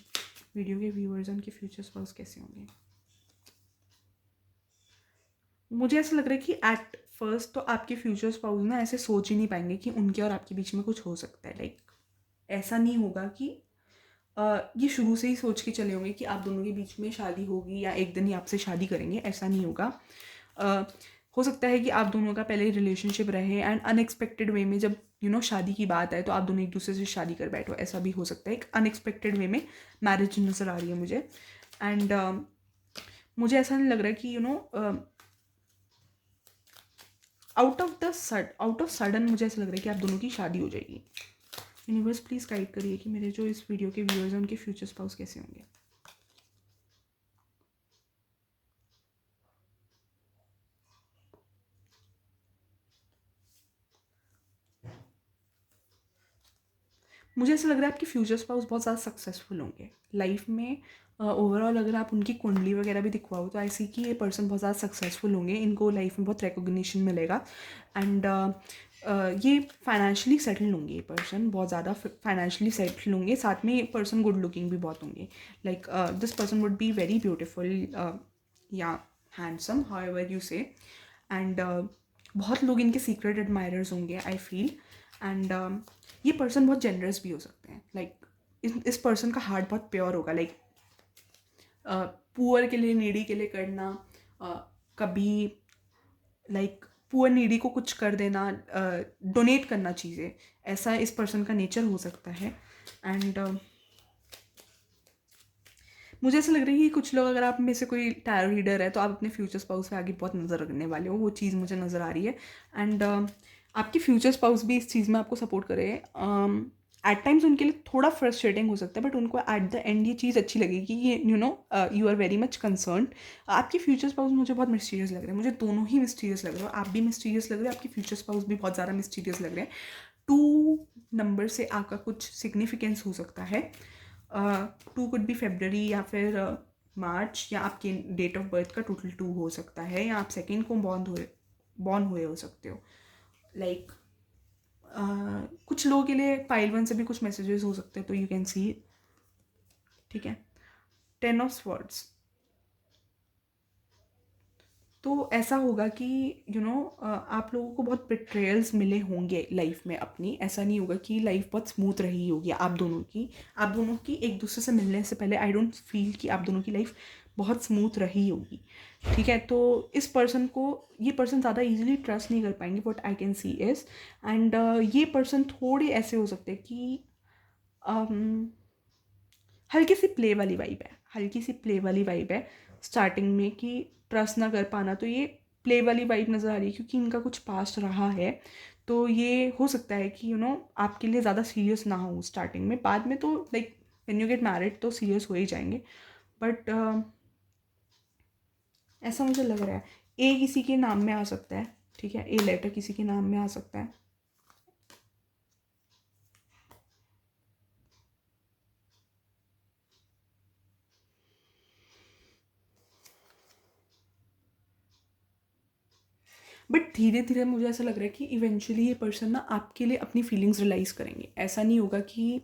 वीडियो के व्यूअर्स हैं उनके फ्यूचर स्पाउस कैसे होंगे। मुझे ऐसा लग रहा है कि एट फर्स्ट तो आपके फ्यूचर स्पाउस ना ऐसे सोच ही नहीं पाएंगे कि उनके और आपके बीच में कुछ हो सकता है। लाइक ऐसा नहीं होगा कि ये शुरू से ही सोच के चले होंगे कि आप दोनों के बीच में शादी होगी या एक दिन ही आपसे शादी करेंगे, ऐसा नहीं होगा। हो सकता है कि आप दोनों का पहले रिलेशनशिप रहे एंड अनएक्सपेक्टेड वे में जब शादी की बात आए तो आप दोनों एक दूसरे से शादी कर बैठो, ऐसा भी हो सकता है। एक अनएक्सपेक्टेड वे में मैरिज नज़र आ रही है मुझे। एंड मुझे ऐसा नहीं लग रहा है कि आउट ऑफ सडन मुझे ऐसा लग रहा है कि आप दोनों की शादी हो जाएगी। यूनिवर्स प्लीज़ गाइड करिए कि मेरे जो इस वीडियो के व्यूअर्स हैं उनके फ्यूचर स्पाउस कैसे होंगे। मुझे ऐसा लग रहा है आपके फ्यूचर स्पाउस बहुत ज़्यादा सक्सेसफुल होंगे लाइफ में। ओवरऑल अगर आप उनकी कुंडली वगैरह भी दिखवाओ तो ऐसी कि ये पर्सन बहुत ज़्यादा सक्सेसफुल होंगे, इनको लाइफ में बहुत रिकॉग्निशन मिलेगा। एंड ये फाइनेंशियली सेटल होंगे, ये पर्सन बहुत ज़्यादा फाइनेंशियली सेटल होंगे। साथ में ये पर्सन गुड लुकिंग भी बहुत होंगे। Like this person would be very beautiful या हैंडसम, हाउएवर यू से। एंड बहुत लोग इनके सीक्रेट एडमायरर्स होंगे आई फील। एंड ये पर्सन बहुत जेनरस भी हो सकते हैं। लाइक इस पर्सन का हार्ट बहुत प्योर होगा। लाइक पुअर के लिए, नीडी के लिए करना, कभी लाइक पुअर नीडी को कुछ कर देना, डोनेट करना चीज़ें, ऐसा इस पर्सन का नेचर हो सकता है। एंड मुझे ऐसा लग रहा है कि कुछ लोग, अगर आप में से कोई टैरो रीडर है तो आप अपने फ्यूचर स्पाउस पे आगे बहुत नज़र रखने वाले हो, वो चीज़ मुझे नज़र आ रही है। एंड आपके फ्यूचर स्पाउस भी इस चीज़ में आपको सपोर्ट करे। एट टाइम्स उनके लिए थोड़ा फ्रस्ट्रेटिंग हो सकता है, बट उनको एट द एंड ये चीज़ अच्छी लगेगी कि ये you are very much concern. आपके फ्यूचर स्पाउस मुझे बहुत मिस्टीरियस लग रहे हैं, मुझे दोनों ही मिस्टीरियस लग रहे हो। आप भी मिस्टीरियस लग रहे हो, आपके फ्यूचर स्पाउस भी बहुत ज़्यादा मिस्टीरियस लग रहे हैं। 2 नंबर से आपका कुछ सिग्निफिकेंस हो सकता है। 2 कुड बी फेब्रवरी या फिर मार्च, या आपके डेट ऑफ बर्थ का टोटल 2 हो सकता है, या आप सेकेंड को बॉर्न हुए हो सकते हो। लाइक कुछ लोगों के लिए पाइल 1 से भी कुछ मैसेजेस हो सकते हैं, तो यू कैन सी। ठीक है, 10 ऑफ स्वॉर्ड्स। तो ऐसा होगा कि आप लोगों को बहुत बिट्रेयल्स मिले होंगे लाइफ में अपनी। ऐसा नहीं होगा कि लाइफ बहुत स्मूथ रही होगी आप दोनों की एक दूसरे से मिलने से पहले आई डोंट फील कि आप दोनों की लाइफ बहुत स्मूथ रही होगी। ठीक है, तो इस पर्सन को, ये पर्सन ज़्यादा इजीली ट्रस्ट नहीं कर पाएंगे, what I can see is. And ये पर्सन थोड़े ऐसे हो सकते हैं कि हल्की सी प्ले वाली वाइब है, हल्की सी प्ले वाली वाइब है स्टार्टिंग में, कि ट्रस्ट ना कर पाना। तो ये प्ले वाली वाइब नज़र आ रही है क्योंकि इनका कुछ पास्ट रहा है। तो ये हो सकता है कि आपके लिए ज़्यादा सीरियस ना हो स्टार्टिंग में, बाद में तो like when you get married तो सीरियस हो ही जाएंगे। बट ऐसा मुझे लग रहा है ए किसी के नाम में आ सकता है। ठीक है, ए लेटर किसी के नाम में आ सकता है। बट धीरे धीरे मुझे ऐसा लग रहा है कि इवेंचुअली ये पर्सन ना आपके लिए अपनी फीलिंग्स रियलाइज़ करेंगे। ऐसा नहीं होगा कि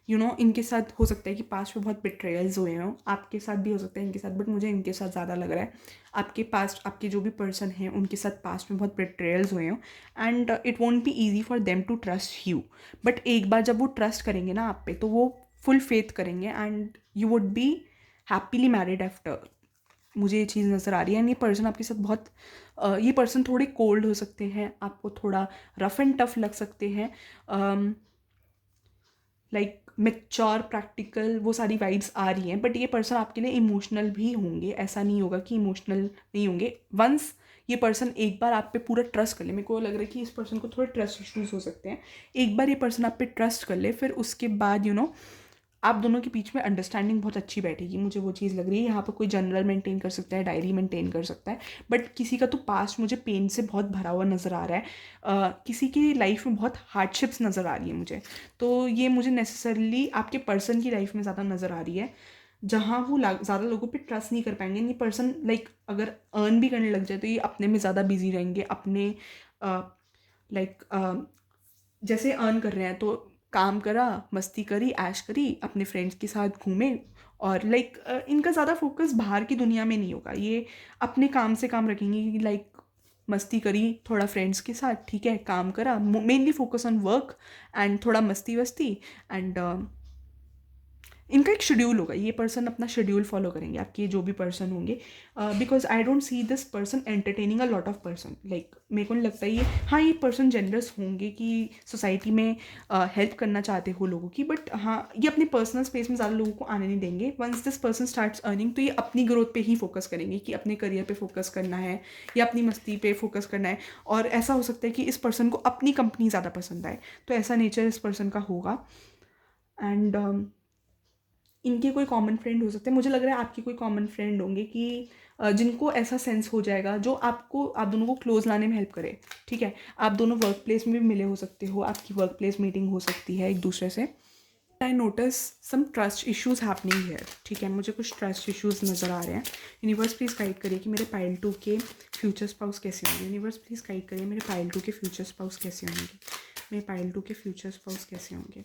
इनके साथ हो सकता है कि पास्ट में बहुत बिट्रेयल्स हुए हों, आपके साथ भी हो सकता है इनके साथ, बट मुझे इनके साथ ज़्यादा लग रहा है। आपके पास्ट, आपके जो भी पर्सन हैं उनके साथ पास्ट में बहुत बिट्रेयल्स हुए हों, and it won't be easy for them to trust you. But एक बार जब वो ट्रस्ट करेंगे ना आप पे, तो वो फुल फेथ करेंगे and you would be happily married after. मुझे ये चीज़ नज़र आ रही है। एंड ये पर्सन आपके साथ बहुत ये पर्सन थोड़े कोल्ड हो सकते हैं, आपको थोड़ा रफ एंड टफ लग सकते हैं, लाइक मैच्योर, प्रैक्टिकल, वो सारी वाइब्स आ रही हैं। बट ये पर्सन आपके लिए इमोशनल भी होंगे, ऐसा नहीं होगा कि इमोशनल नहीं होंगे। वंस ये पर्सन एक बार आप पे पूरा ट्रस्ट कर ले, मेरे को लग रहा है कि इस पर्सन को थोड़े ट्रस्ट इश्यूज हो सकते हैं, एक बार ये पर्सन आप पे ट्रस्ट कर ले, फिर उसके बाद आप दोनों के बीच में अंडरस्टैंडिंग बहुत अच्छी बैठेगी, मुझे वो चीज़ लग रही है। यहाँ पर कोई जर्नल मेंटेन कर सकता है, डायरी मेंटेन कर सकता है, बट किसी का तो पास्ट मुझे पेन से बहुत भरा हुआ नज़र आ रहा है, किसी की लाइफ में बहुत हार्डशिप्स नज़र आ रही है मुझे, तो ये मुझे नेसेसरली आपके पर्सन की लाइफ में ज़्यादा नज़र आ रही है, जहाँ वो ज़्यादा लोगों पे ट्रस्ट नहीं कर पाएंगे। ये पर्सन लाइक अगर अर्न भी करने लग जाए तो ये अपने में ज़्यादा बिजी रहेंगे, अपने लाइक जैसे अर्न कर रहे हैं तो काम करा, मस्ती करी, ऐश करी, अपने फ्रेंड्स के साथ घूमे, और लाइक इनका ज़्यादा फोकस बाहर की दुनिया में नहीं होगा, ये अपने काम से काम रखेंगे कि लाइक मस्ती करी थोड़ा फ्रेंड्स के साथ, ठीक है, काम करा, mainly focus on work and थोड़ा मस्ती वस्ती एंड इनका एक शेड्यूल होगा, ये पर्सन अपना शेड्यूल फॉलो करेंगे, आपके जो भी पर्सन होंगे, because I don't see this person entertaining a lot of person, like मेरे को नहीं लगता ये, हाँ ये पर्सन जेनरस होंगे कि सोसाइटी में हेल्प करना चाहते हो लोगों की, बट हाँ ये अपने पर्सनल स्पेस में ज़्यादा लोगों को आने नहीं देंगे। Once this person starts earning तो ये अपनी ग्रोथ पे ही फोकस करेंगे कि अपने करियर पे फोकस करना है या अपनी मस्ती पे फोकस करना है, और ऐसा हो सकता है कि इस पर्सन को अपनी कंपनी ज़्यादा पसंद आए, तो ऐसा नेचर इस पर्सन का होगा। एंड इनके कोई कॉमन फ्रेंड हो सकते हैं, मुझे लग रहा है आपके कोई कॉमन फ्रेंड होंगे कि जिनको ऐसा सेंस हो जाएगा जो आप दोनों को क्लोज लाने में हेल्प करे, ठीक है, आप दोनों वर्क प्लेस में भी मिले हो सकते हो, आपकी वर्क प्लेस मीटिंग हो सकती है एक दूसरे से। I notice some trust issues happening here, ठीक है, मुझे कुछ ट्रस्ट इश्यूज नज़र आ रहे हैं। यूनिवर्स प्लीज़ गाइड करिए कि मेरे पाइल 2 के फ्यूचर स्पाउस कैसे होंगे। यूनिवर्स प्लीज़ गाइड करिए मेरे पाइल 2 के फ्यूचर स्पाउस कैसे होंगे, मेरे पाइल 2 के फ्यूचर स्पाउस कैसे होंगे।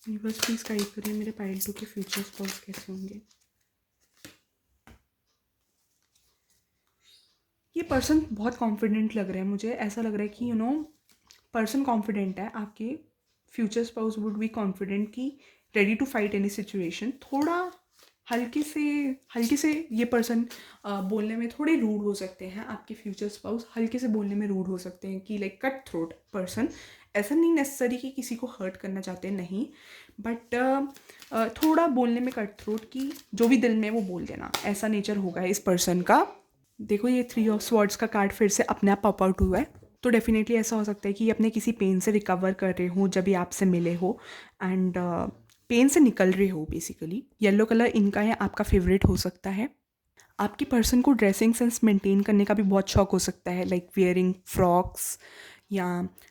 यूनिवर्स प्लीज़ गाइड करिए मेरे पाइल 2 के फ्यूचर स्पाउस कैसे होंगे। ये पर्सन बहुत कॉन्फिडेंट लग रहा है, मुझे ऐसा लग रहा है कि पर्सन कॉन्फिडेंट है, आपके future spouse would be confident कि ready to fight any situation. थोड़ा हल्के से ये पर्सन बोलने में थोड़े रूड हो सकते हैं, आपके फ्यूचर स्पाउस हल्के से बोलने में रूड हो सकते हैं कि लाइक कट थ्रोट पर्सन, ऐसा नहीं नेसेसरी कि किसी को हर्ट करना चाहते हैं, नहीं, बट थोड़ा बोलने में कट थ्रोट कि जो भी दिल में वो बोल देना, ऐसा नेचर होगा इस पर्सन का। देखो ये 3 ऑफ स्वॉर्ड्स का कार्ड फिर से अपने आप पॉप आउट हुआ है, तो डेफिनेटली ऐसा हो सकता है कि ये अपने किसी पेन से रिकवर कर रहे हो जब ये आपसे मिले हो, एंड पेन से निकल रहे हो बेसिकली। येलो कलर इनका है, आपका फेवरेट हो सकता है। आपके पर्सन को ड्रेसिंग सेंस मेंटेन करने का भी बहुत शौक हो सकता है, लाइक वेयरिंग फ्रॉक्स या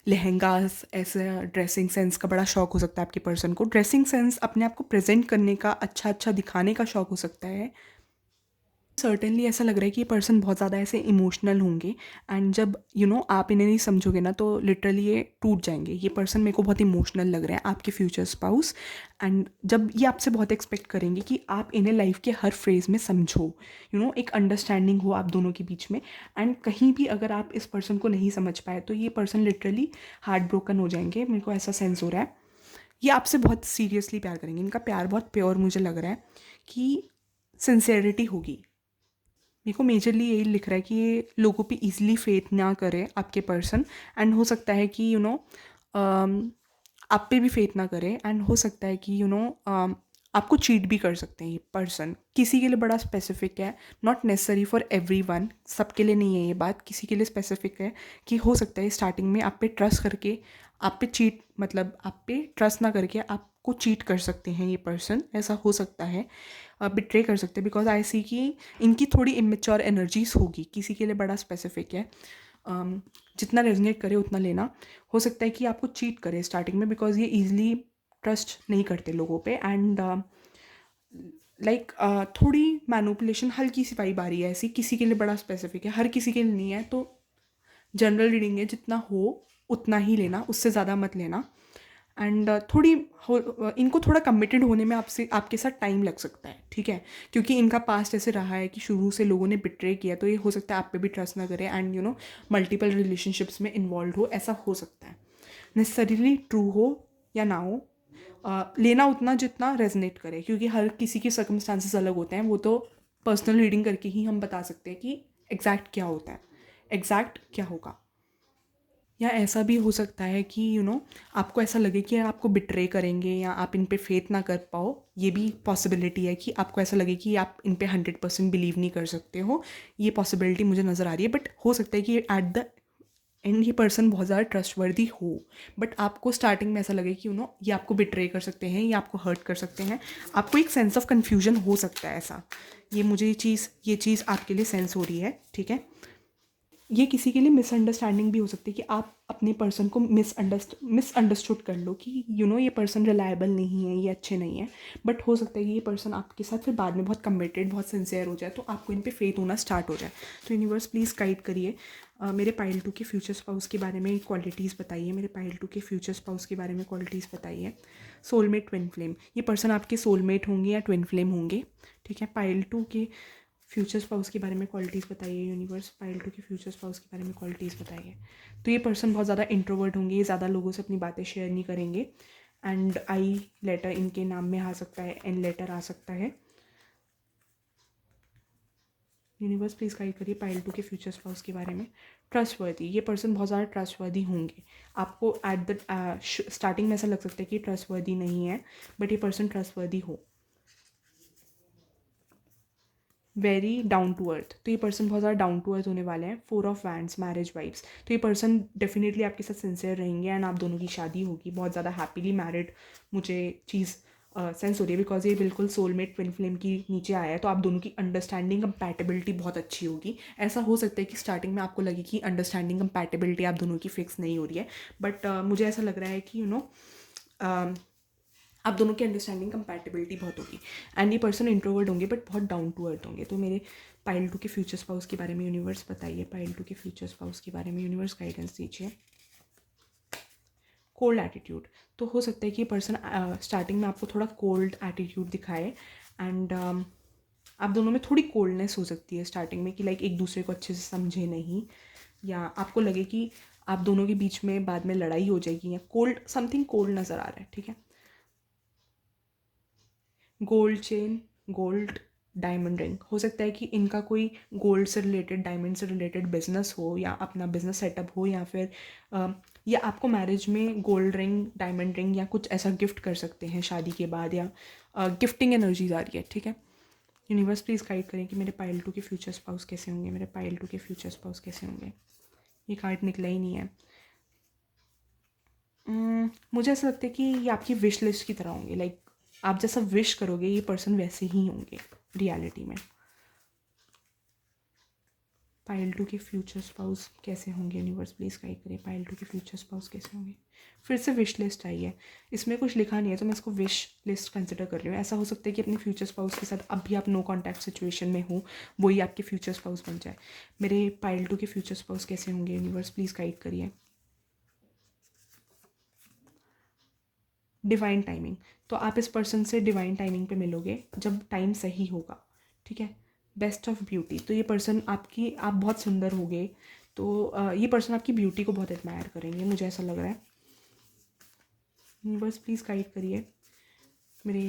लहंगास, ऐसे ड्रेसिंग सेंस का बड़ा शौक हो सकता है आपके पर्सन को। ड्रेसिंग सेंस अपने आप को प्रेजेंट करने का, अच्छा दिखाने का शौक हो सकता है। सर्टेनली ऐसा लग रहा है कि ये पर्सन बहुत ज़्यादा ऐसे इमोशनल होंगे, एंड जब आप इन्हें नहीं समझोगे ना तो लिटरली ये टूट जाएंगे। ये पर्सन मेरे को बहुत इमोशनल लग रहा है, आपके फ्यूचर स्पाउस, एंड जब ये आपसे बहुत एक्सपेक्ट करेंगे कि आप इन्हें लाइफ के हर फ्रेज में समझो, एक अंडरस्टैंडिंग हो आप दोनों के बीच में, एंड कहीं भी अगर आप इस पर्सन को नहीं समझ पाए तो ये पर्सन लिटरली हार्ट ब्रोकन हो जाएंगे, मेरे को ऐसा सेंस हो रहा है। ये आपसे बहुत सीरियसली प्यार करेंगे, इनका प्यार बहुत प्योर मुझे लग रहा है कि सिंसेरिटी होगी। मेरे को मेजरली यही लिख रहा है कि ये लोगों पे इजीली फेथ ना करे आपके पर्सन, एंड हो सकता है कि आप पे भी फेथ ना करे, एंड हो सकता है कि आपको चीट भी कर सकते हैं ये पर्सन। किसी के लिए बड़ा स्पेसिफिक है, नॉट नेसेसरी फॉर एवरीवन, सबके लिए नहीं है ये बात, किसी के लिए स्पेसिफिक है कि हो सकता है स्टार्टिंग में आप पे ट्रस्ट करके आप पे चीट, मतलब आप पे ट्रस्ट ना करके आपको चीट कर सकते हैं ये पर्सन, ऐसा हो सकता है, बिट्रे कर सकते हैं, बिकॉज आई सी कि इनकी थोड़ी इमेच्योर एनर्जीज होगी, किसी के लिए बड़ा स्पेसिफिक है। जितना रेजोनेट करे उतना लेना। हो सकता है कि आपको चीट करे स्टार्टिंग में, बिकॉज ये ईजिली ट्रस्ट नहीं करते लोगों पे, एंड लाइक थोड़ी मैनुपुलेशन, हल्की सी वाइब आ रही है ऐसी, किसी के लिए बड़ा स्पेसिफिक है, हर किसी के लिए नहीं है, तो जनरल रीडिंग है, जितना हो उतना ही लेना, उससे ज़्यादा मत लेना। एंड इनको थोड़ा कमिटेड होने में आपके साथ टाइम लग सकता है, ठीक है, क्योंकि इनका पास्ट ऐसे रहा है कि शुरू से लोगों ने बिट्रे किया, तो ये हो सकता है आप पे भी ट्रस्ट ना करे, एंड मल्टीपल रिलेशनशिप्स में इन्वॉल्व हो, ऐसा हो सकता है। नेसेसरीली ट्रू हो या ना हो, लेना उतना जितना रेजनेट करे, क्योंकि हर किसी के सर्कमस्टांसेस अलग होते हैं, वो तो पर्सनल रीडिंग करके ही हम बता सकते हैं कि एग्जैक्ट क्या होता है, एग्जैक्ट क्या होगा। या ऐसा भी हो सकता है कि आपको ऐसा लगे कि आपको बिट्रे करेंगे या आप इन पे फेथ ना कर पाओ। ये भी पॉसिबिलिटी है कि आपको ऐसा लगे कि आप इन पे 100% बिलीव नहीं कर सकते हो। ये पॉसिबिलिटी मुझे नज़र आ रही है, बट हो सकता है कि एट द एंड ये पर्सन बहुत ज़्यादा ट्रस्टवर्दी हो, बट आपको स्टार्टिंग में ऐसा लगे कि ये आपको बिट्रे कर सकते हैं, ये आपको हर्ट कर सकते हैं। आपको एक सेंस ऑफ कन्फ्यूजन हो सकता है ऐसा। ये चीज़ आपके लिए सेंस हो रही है, ठीक है। ये किसी के लिए मिसअंडरस्टैंडिंग भी हो सकती है कि आप अपने पर्सन को मिसअंडरस्टूड कर लो कि ये पर्सन रिलायबल नहीं है, ये अच्छे नहीं है। बट हो सकता है कि ये पर्सन आपके साथ फिर बाद में बहुत कमिटेड, बहुत सिंसियर हो जाए, तो आपको इन पे फेथ होना स्टार्ट हो जाए। तो यूनिवर्स प्लीज़ गाइड करिए मेरे पाइल 2 के फ्यूचर स्पाउस के बारे में क्वालिटीज़ बताइए। मेरे पाइल 2 के फ्यूचर स्पाउस के बारे में क्वालिटीज़ बताइए। सोलमेट, ट्विन फ्लेम, ये पर्सन आपके सोलमेट होंगे या ट्विन फ्लेम होंगे, ठीक है। पाइल 2 के फ्यूचर स्पाउस के बारे में क्वालिटीज़ बताइए यूनिवर्स। पाइल 2 के फ्यूचर स्पाउस के बारे में क्वालिटीज़ बताइए। तो ये पर्सन बहुत ज़्यादा इंट्रोवर्ट होंगे, ये ज़्यादा लोगों से अपनी बातें शेयर नहीं करेंगे। एंड आई लेटर इनके नाम में आ सकता है, एन लेटर आ सकता है। यूनिवर्स प्लीज़ गाइड करिए पाइल 2 के फ्यूचर स्पाउस के बारे में। ट्रस्टवर्दी, ये पर्सन बहुत ज़्यादा ट्रस्टवर्दी होंगे। आपको एट द स्टार्टिंग में ऐसा लग सकता है कि ट्रस्टवर्दी नहीं है, बट ये पर्सन ट्रस्टवर्दी हो। वेरी डाउन टू अर्थ, तो ये पर्सन बहुत ज़्यादा डाउन टू अर्थ होने वाले हैं। 4 ऑफ वैंड्स, मैरिज वाइब्स, तो ये पर्सन डेफिनेटली आपके साथ सिंसियर रहेंगे एंड आप दोनों की शादी होगी बहुत ज़्यादा हैप्पीली मैरिड। मुझे चीज़ सेंस हो रही है बिकॉज ये बिल्कुल सोलमेट ट्विन फ्लेम की नीचे आया है, तो आप दोनों की अंडरस्टैंडिंग कंपैटिबिलिटी बहुत अच्छी होगी। ऐसा हो सकता है कि स्टार्टिंग में आपको लगे कि अंडरस्टैंडिंग कंपैटिबिलिटी आप दोनों की फिक्स नहीं हो रही है, बट मुझे ऐसा लग रहा है कि आप दोनों की अंडरस्टैंडिंग कंपैटिबिलिटी बहुत होगी। एंड ये पर्सन इंट्रोवर्ट होंगे बट बहुत डाउन टू अर्थ होंगे। तो मेरे पाइल 2 के फ्यूचर स्पाउस के बारे में यूनिवर्स बताइए। पाइल 2 के फ्यूचर स्पाउस के बारे में यूनिवर्स गाइडेंस दीजिए। कोल्ड एटीट्यूड, तो हो सकता है कि ये पर्सन स्टार्टिंग में आपको थोड़ा कोल्ड एटीट्यूड दिखाए एंड आप दोनों में थोड़ी कोल्डनेस हो सकती है स्टार्टिंग में कि लाइक एक दूसरे को अच्छे से समझे नहीं, या आपको लगे कि आप दोनों के बीच में बाद में लड़ाई हो जाएगी, या कोल्ड समथिंग कोल्ड नज़र आ रहा है, ठीक है। Gold chain, gold diamond ring, हो सकता है कि इनका कोई गोल्ड से रिलेटेड, डायमंड से रिलेटेड बिजनेस हो या अपना बिजनेस सेटअप हो, या फिर या आपको मैरिज में गोल्ड रिंग, डायमंड रिंग या कुछ ऐसा गिफ्ट कर सकते हैं शादी के बाद, या गिफ्टिंग एनर्जीज आ रही है, ठीक है। यूनिवर्स प्लीज़ गाइड करें कि मेरे पाइल 2 के फ्यूचर स्पाउस कैसे होंगे। मेरे पाइल 2 के फ्यूचर स्पाउस कैसे होंगे। ये कार्ड निकला ही नहीं है। मुझे ऐसा लगता है कि ये आपकी विश लिस्ट की तरह होंगे, लाइक आप जैसा विश करोगे ये पर्सन वैसे ही होंगे रियलिटी में। पाइल 2 के फ्यूचर स्पाउस कैसे होंगे यूनिवर्स प्लीज़ गाइड करिए। पाइल 2 के फ्यूचर स्पाउस कैसे होंगे। फिर से विश लिस्ट आई है, इसमें कुछ लिखा नहीं है तो मैं इसको विश लिस्ट कंसिडर कर रही हूँ। ऐसा हो सकता है कि अपने फ्यूचर स्पाउस के साथ अब भी आप नो कॉन्टैक्ट सिचुएशन में हो, वही आपके फ्यूचर स्पाउस बन जाए। मेरे पाइल 2 के फ्यूचर स्पाउस कैसे होंगे यूनिवर्स प्लीज़ गाइड करिए। डिवाइन टाइमिंग, तो आप इस पर्सन से डिवाइन टाइमिंग पे मिलोगे जब टाइम सही होगा, ठीक है। बेस्ट ऑफ ब्यूटी, तो ये पर्सन आप बहुत सुंदर होगे, तो ये पर्सन आपकी ब्यूटी को बहुत एडमायर करेंगे, मुझे ऐसा लग रहा है। यूनिवर्स प्लीज़ गाइड करिए मेरे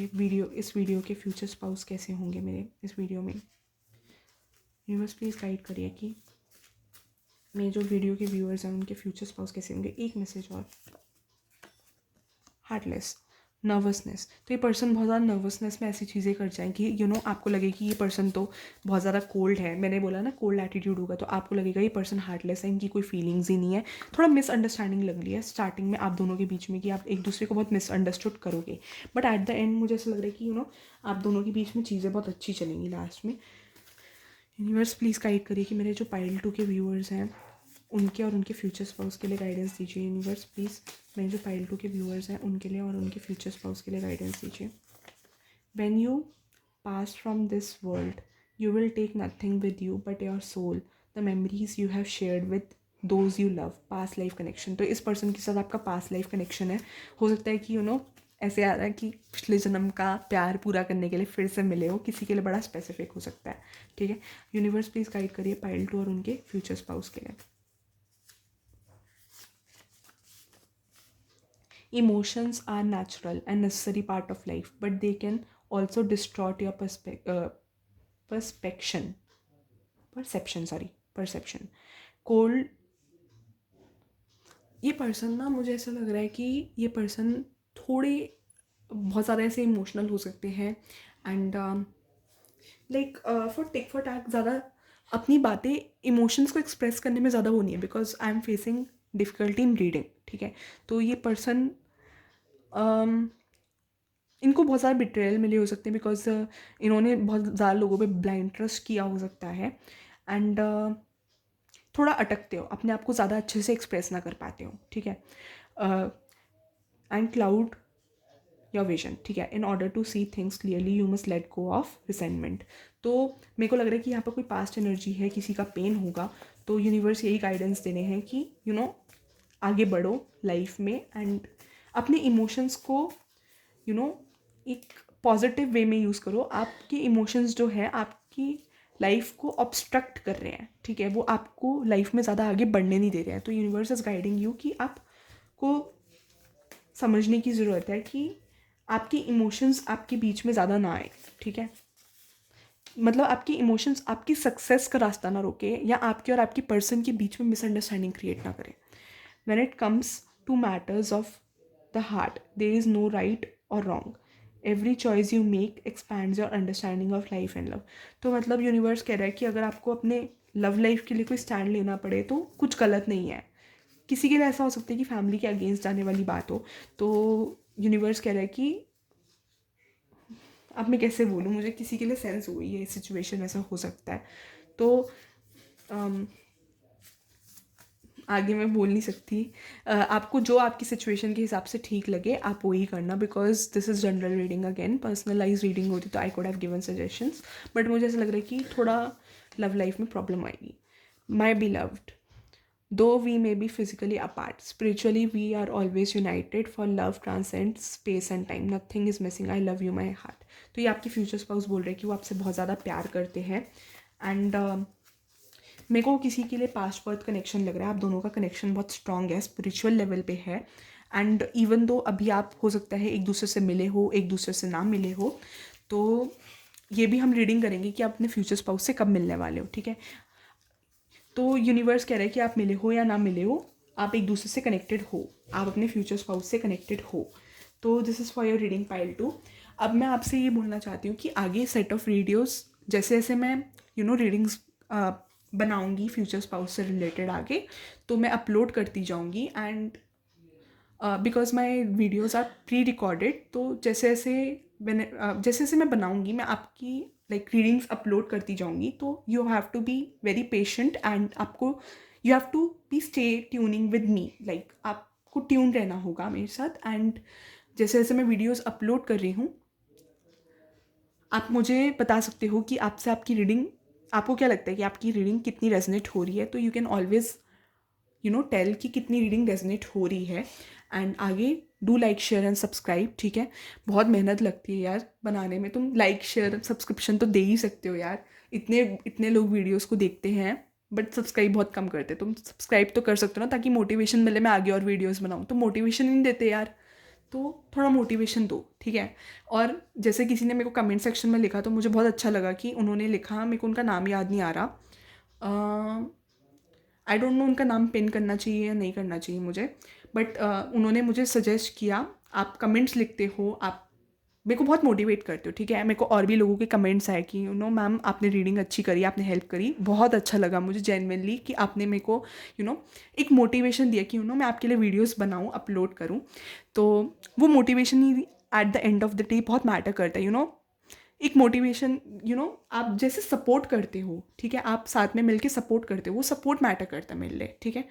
इस वीडियो के फ्यूचर स्पाउस कैसे होंगे मेरे इस वीडियो में। यूनिवर्स प्लीज़ गाइड करिए कि मेरे जो वीडियो के व्यूअर्स हैं उनके फ्यूचर स्पाउस कैसे होंगे। एक मैसेज और, हार्टलेस, नर्वसनेस, तो ये पर्सन बहुत ज़्यादा नर्वसनेस में ऐसी चीज़ें कर जाएं कि आपको लगे कि ये पर्सन तो बहुत ज़्यादा कोल्ड है। मैंने बोला ना कोल्ड एटीट्यूड होगा, तो आपको लगेगा ये पर्सन हार्टलेस है, इनकी कोई फीलिंग्स ही नहीं है। थोड़ा मिसअंडरस्टैंडिंग लग रही है स्टार्टिंग में आप दोनों के बीच में कि आप एक दूसरे को बहुत मिसअंडरस्टूड करोगे, बट एट द एंड मुझे ऐसा लग रहा है कि आप दोनों के बीच में चीज़ें बहुत अच्छी चलेंगी लास्ट में। यूनिवर्स प्लीज़ गाइड करिए कि मेरे जो पाइल 2 के व्यूअर्स हैं उनके और उनके फ्यूचर स्पाउस के लिए गाइडेंस दीजिए। यूनिवर्स प्लीज़ मेरे जो पाइल 2 के व्यूअर्स हैं उनके लिए और उनके फ्यूचर स्पाउस के लिए गाइडेंस दीजिए। When you pass from this world you will take nothing with you but your soul, the memories you have shared with those you love, pass life connection, तो इस पर्सन के साथ आपका पास लाइफ कनेक्शन है। हो सकता है कि ऐसे आ रहा है कि पिछले जन्म का प्यार पूरा करने के लिए फिर से मिले हो, किसी के लिए बड़ा स्पेसिफिक हो सकता है, ठीक है। यूनिवर्स प्लीज़ गाइड करिए पाइल 2 और उनके फ्यूचर स्पाउस के लिए। Emotions are natural and necessary part of life, but they can also distort your perception. Perception. Cold ये पर्सन ना, मुझे ऐसा लग रहा है कि ये पर्सन थोड़े बहुत ज़्यादा ऐसे इमोशनल हो सकते हैं and like for tit for tat ज़्यादा अपनी बातें इमोशंस को एक्सप्रेस करने में ज़्यादा वो नहीं है, because I am facing difficulty in reading, ठीक है। तो ये पर्सन इनको बहुत ज़्यादा बिट्रेयल मिले हो सकते हैं, बिकॉज इन्होंने बहुत ज़्यादा लोगों पे ब्लाइंड ट्रस्ट किया हो सकता है एंड थोड़ा अटकते हो, अपने आप को ज़्यादा अच्छे से एक्सप्रेस ना कर पाते हो, ठीक है। एंड क्लाउड योर विजन, ठीक है। In order to see things clearly you must let go of resentment. तो मेरे को लग रहा है कि यहाँ पर कोई पास्ट एनर्जी है, किसी का पेन होगा, तो यूनिवर्स यही गाइडेंस देने हैं कि यू नो आगे बढ़ो लाइफ में एंड अपने इमोशंस को यू नो एक पॉजिटिव वे में यूज़ करो। आपके इमोशंस जो है आपकी लाइफ को ऑब्स्ट्रक्ट कर रहे हैं, ठीक है, वो आपको लाइफ में ज़्यादा आगे बढ़ने नहीं दे रहे हैं। तो यूनिवर्स इज गाइडिंग यू कि आपको समझने की ज़रूरत है कि आपके इमोशंस आपके बीच में ज़्यादा ना आए, ठीक है। मतलब आपके इमोशंस आपकी सक्सेस का रास्ता ना रोके या आपके और आपकी पर्सन के बीच में मिसअंडरस्टैंडिंग क्रिएट ना करें। When it comes to matters of the heart there is no right और wrong, every choice you make expands your understanding of life and love. तो मतलब यूनिवर्स कह रहा है कि अगर आपको अपने लव लाइफ के लिए कोई स्टैंड लेना पड़े तो कुछ गलत नहीं है। किसी के लिए ऐसा हो सकता है कि फैमिली के अगेंस्ट जाने वाली बात हो, तो यूनिवर्स कह रहा है कि अब मैं कैसे बोलूँ, मुझे किसी के लिए सेंस हुई ये सिचुएशन ऐसा हो सकता है। तो आगे मैं बोल नहीं सकती। आपको जो आपकी सिचुएशन के हिसाब से ठीक लगे आप वही करना, because this is general reading. Again personalise reading होती तो I could have given suggestions, but मुझे ऐसा लग रहा है कि थोड़ा लव लाइफ में प्रॉब्लम आएगी। माई beloved, though we may be physically apart, spiritually we are always united, for love transcends space and time, nothing is missing, I love you my heart। तो ये आपके फ्यूचर स्पाउस बोल रहे हैं कि वो आपसे बहुत ज़्यादा प्यार करते हैं एंड मेरे को किसी के लिए पास्ट बर्थ कनेक्शन लग रहा है। आप दोनों का कनेक्शन बहुत स्ट्रॉन्ग है, स्पिरिचुअल लेवल पे है एंड इवन दो अभी आप हो सकता है एक दूसरे से मिले हो, एक दूसरे से ना मिले हो, तो ये भी हम रीडिंग करेंगे कि आप अपने फ्यूचर स्पाउस से कब मिलने वाले हो, ठीक है। तो यूनिवर्स कह रहा है कि आप मिले हो या ना मिले हो, आप एक दूसरे से कनेक्टेड हो, आप अपने फ्यूचर स्पाउस से कनेक्टेड हो। तो this is for your reading pile 2। अब मैं आपसे ये बोलना चाहती हूँ कि आगे सेट ऑफ वीडियोस जैसे जैसे मैं रीडिंग्स बनाऊँगी फ्यूचर स्पाउस से रिलेटेड आगे, तो मैं अपलोड करती जाऊँगी and because my videos are pre recorded, तो जैसे जैसे मैं बनाऊँगी मैं आपकी लाइक रीडिंग्स अपलोड करती जाऊँगी। तो you have to be very patient and आपको you have to be stay tuning with me, like आपको ट्यून रहना होगा मेरे साथ। एंड जैसे जैसे मैं वीडियोज़ अपलोड कर रही हूँ आप मुझे बता सकते हो कि आपसे आपकी रीडिंग, आपको क्या लगता है कि आपकी रीडिंग कितनी रेजनेट हो रही है। तो यू कैन ऑलवेज टेल कि कितनी रीडिंग रेजनेट हो रही है। एंड आगे do like share and subscribe, ठीक है। बहुत मेहनत लगती है यार बनाने में, तुम लाइक शेयर सब्सक्रिप्शन तो दे ही सकते हो यार, इतने इतने लोग वीडियोस को देखते हैं बट सब्सक्राइब बहुत कम करते। तुम सब्सक्राइब तो कर सकते हो ना, ताकि मोटिवेशन मिले मैं आगे और वीडियोस बनाऊँ। तो मोटिवेशन नहीं देते यार, तो थोड़ा मोटिवेशन दो, ठीक है। और जैसे किसी ने मेरे को कमेंट सेक्शन में लिखा तो मुझे बहुत अच्छा लगा कि उन्होंने लिखा, मेरे को उनका नाम याद नहीं आ रहा, आई डोंट नो उनका नाम पिन करना चाहिए या नहीं करना चाहिए मुझे, बट उन्होंने मुझे सजेस्ट किया आप कमेंट्स लिखते हो, आप मेरे को बहुत मोटिवेट करते हो, ठीक है। मेरे को और भी लोगों के कमेंट्स आए कि मैम आपने रीडिंग अच्छी करी, आपने हेल्प करी, बहुत अच्छा लगा मुझे जेन्युइनली कि आपने मेरे को एक मोटिवेशन दिया कि मैं आपके लिए वीडियोस बनाऊँ, अपलोड करूँ। तो वो motivation he at the end of the day बहुत मैटर करता है। एक मोटिवेशन आप जैसे सपोर्ट करते हो, ठीक है, आप साथ में मिलके सपोर्ट करते हो, वो सपोर्ट मैटर करता है मेरे लिए, ठीक है।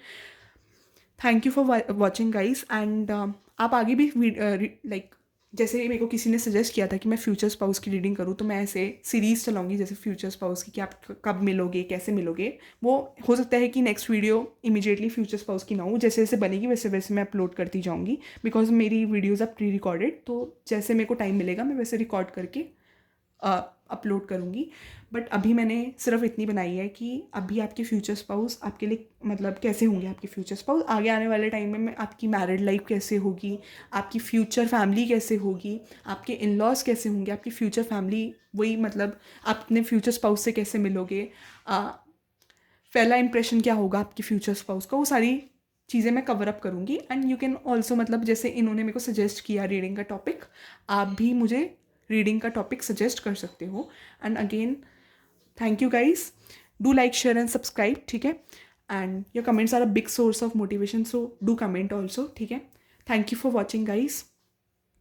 Thank you for watching guys and आप आगे भी लाइक जैसे मेरे को किसी ने सजेस्ट किया था कि मैं फ्यूचर स्पाउस की रीडिंग करूँ, तो मैं ऐसे सीरीज़ चलाऊंगी जैसे फ्यूचर स्पाउस की कि आप कब मिलोगे, कैसे मिलोगे। वो हो सकता है कि next video immediately future spouse की ना हो, जैसे जैसे बनेगी वैसे वैसे मैं अपलोड करती जाऊँगी, बिकॉज मेरी वीडियोज़ आर प्री रिकॉर्डेड। तो जैसे मेरे को टाइम मिलेगा मैं वैसे रिकॉर्ड करके अपलोड करूँगी। बट अभी मैंने सिर्फ इतनी बनाई है कि अभी आपके फ्यूचर स्पाउस आपके लिए मतलब कैसे होंगे आपके फ्यूचर स्पाउस, आगे आने वाले टाइम में आपकी मैरिड लाइफ कैसे होगी, आपकी फ्यूचर फैमिली कैसे होगी, आपके इन लॉज कैसे होंगे, आपकी फ्यूचर फैमिली वही मतलब आप अपने फ्यूचर स्पाउस से कैसे मिलोगे, पहला इंप्रेशन क्या होगा आपकी फ्यूचर स्पाउस का, वो सारी चीज़ें मैं कवर अप करूँगी। एंड यू कैन ऑल्सो, मतलब जैसे इन्होंने मेरे को सजेस्ट किया रीडिंग का टॉपिक, आप भी मुझे रीडिंग का टॉपिक सजेस्ट कर सकते हो। And again thank you guys, do like share and subscribe, ठीक है। And your comments are a big source of motivation, so do comment also, ठीक है। Thank you for watching guys.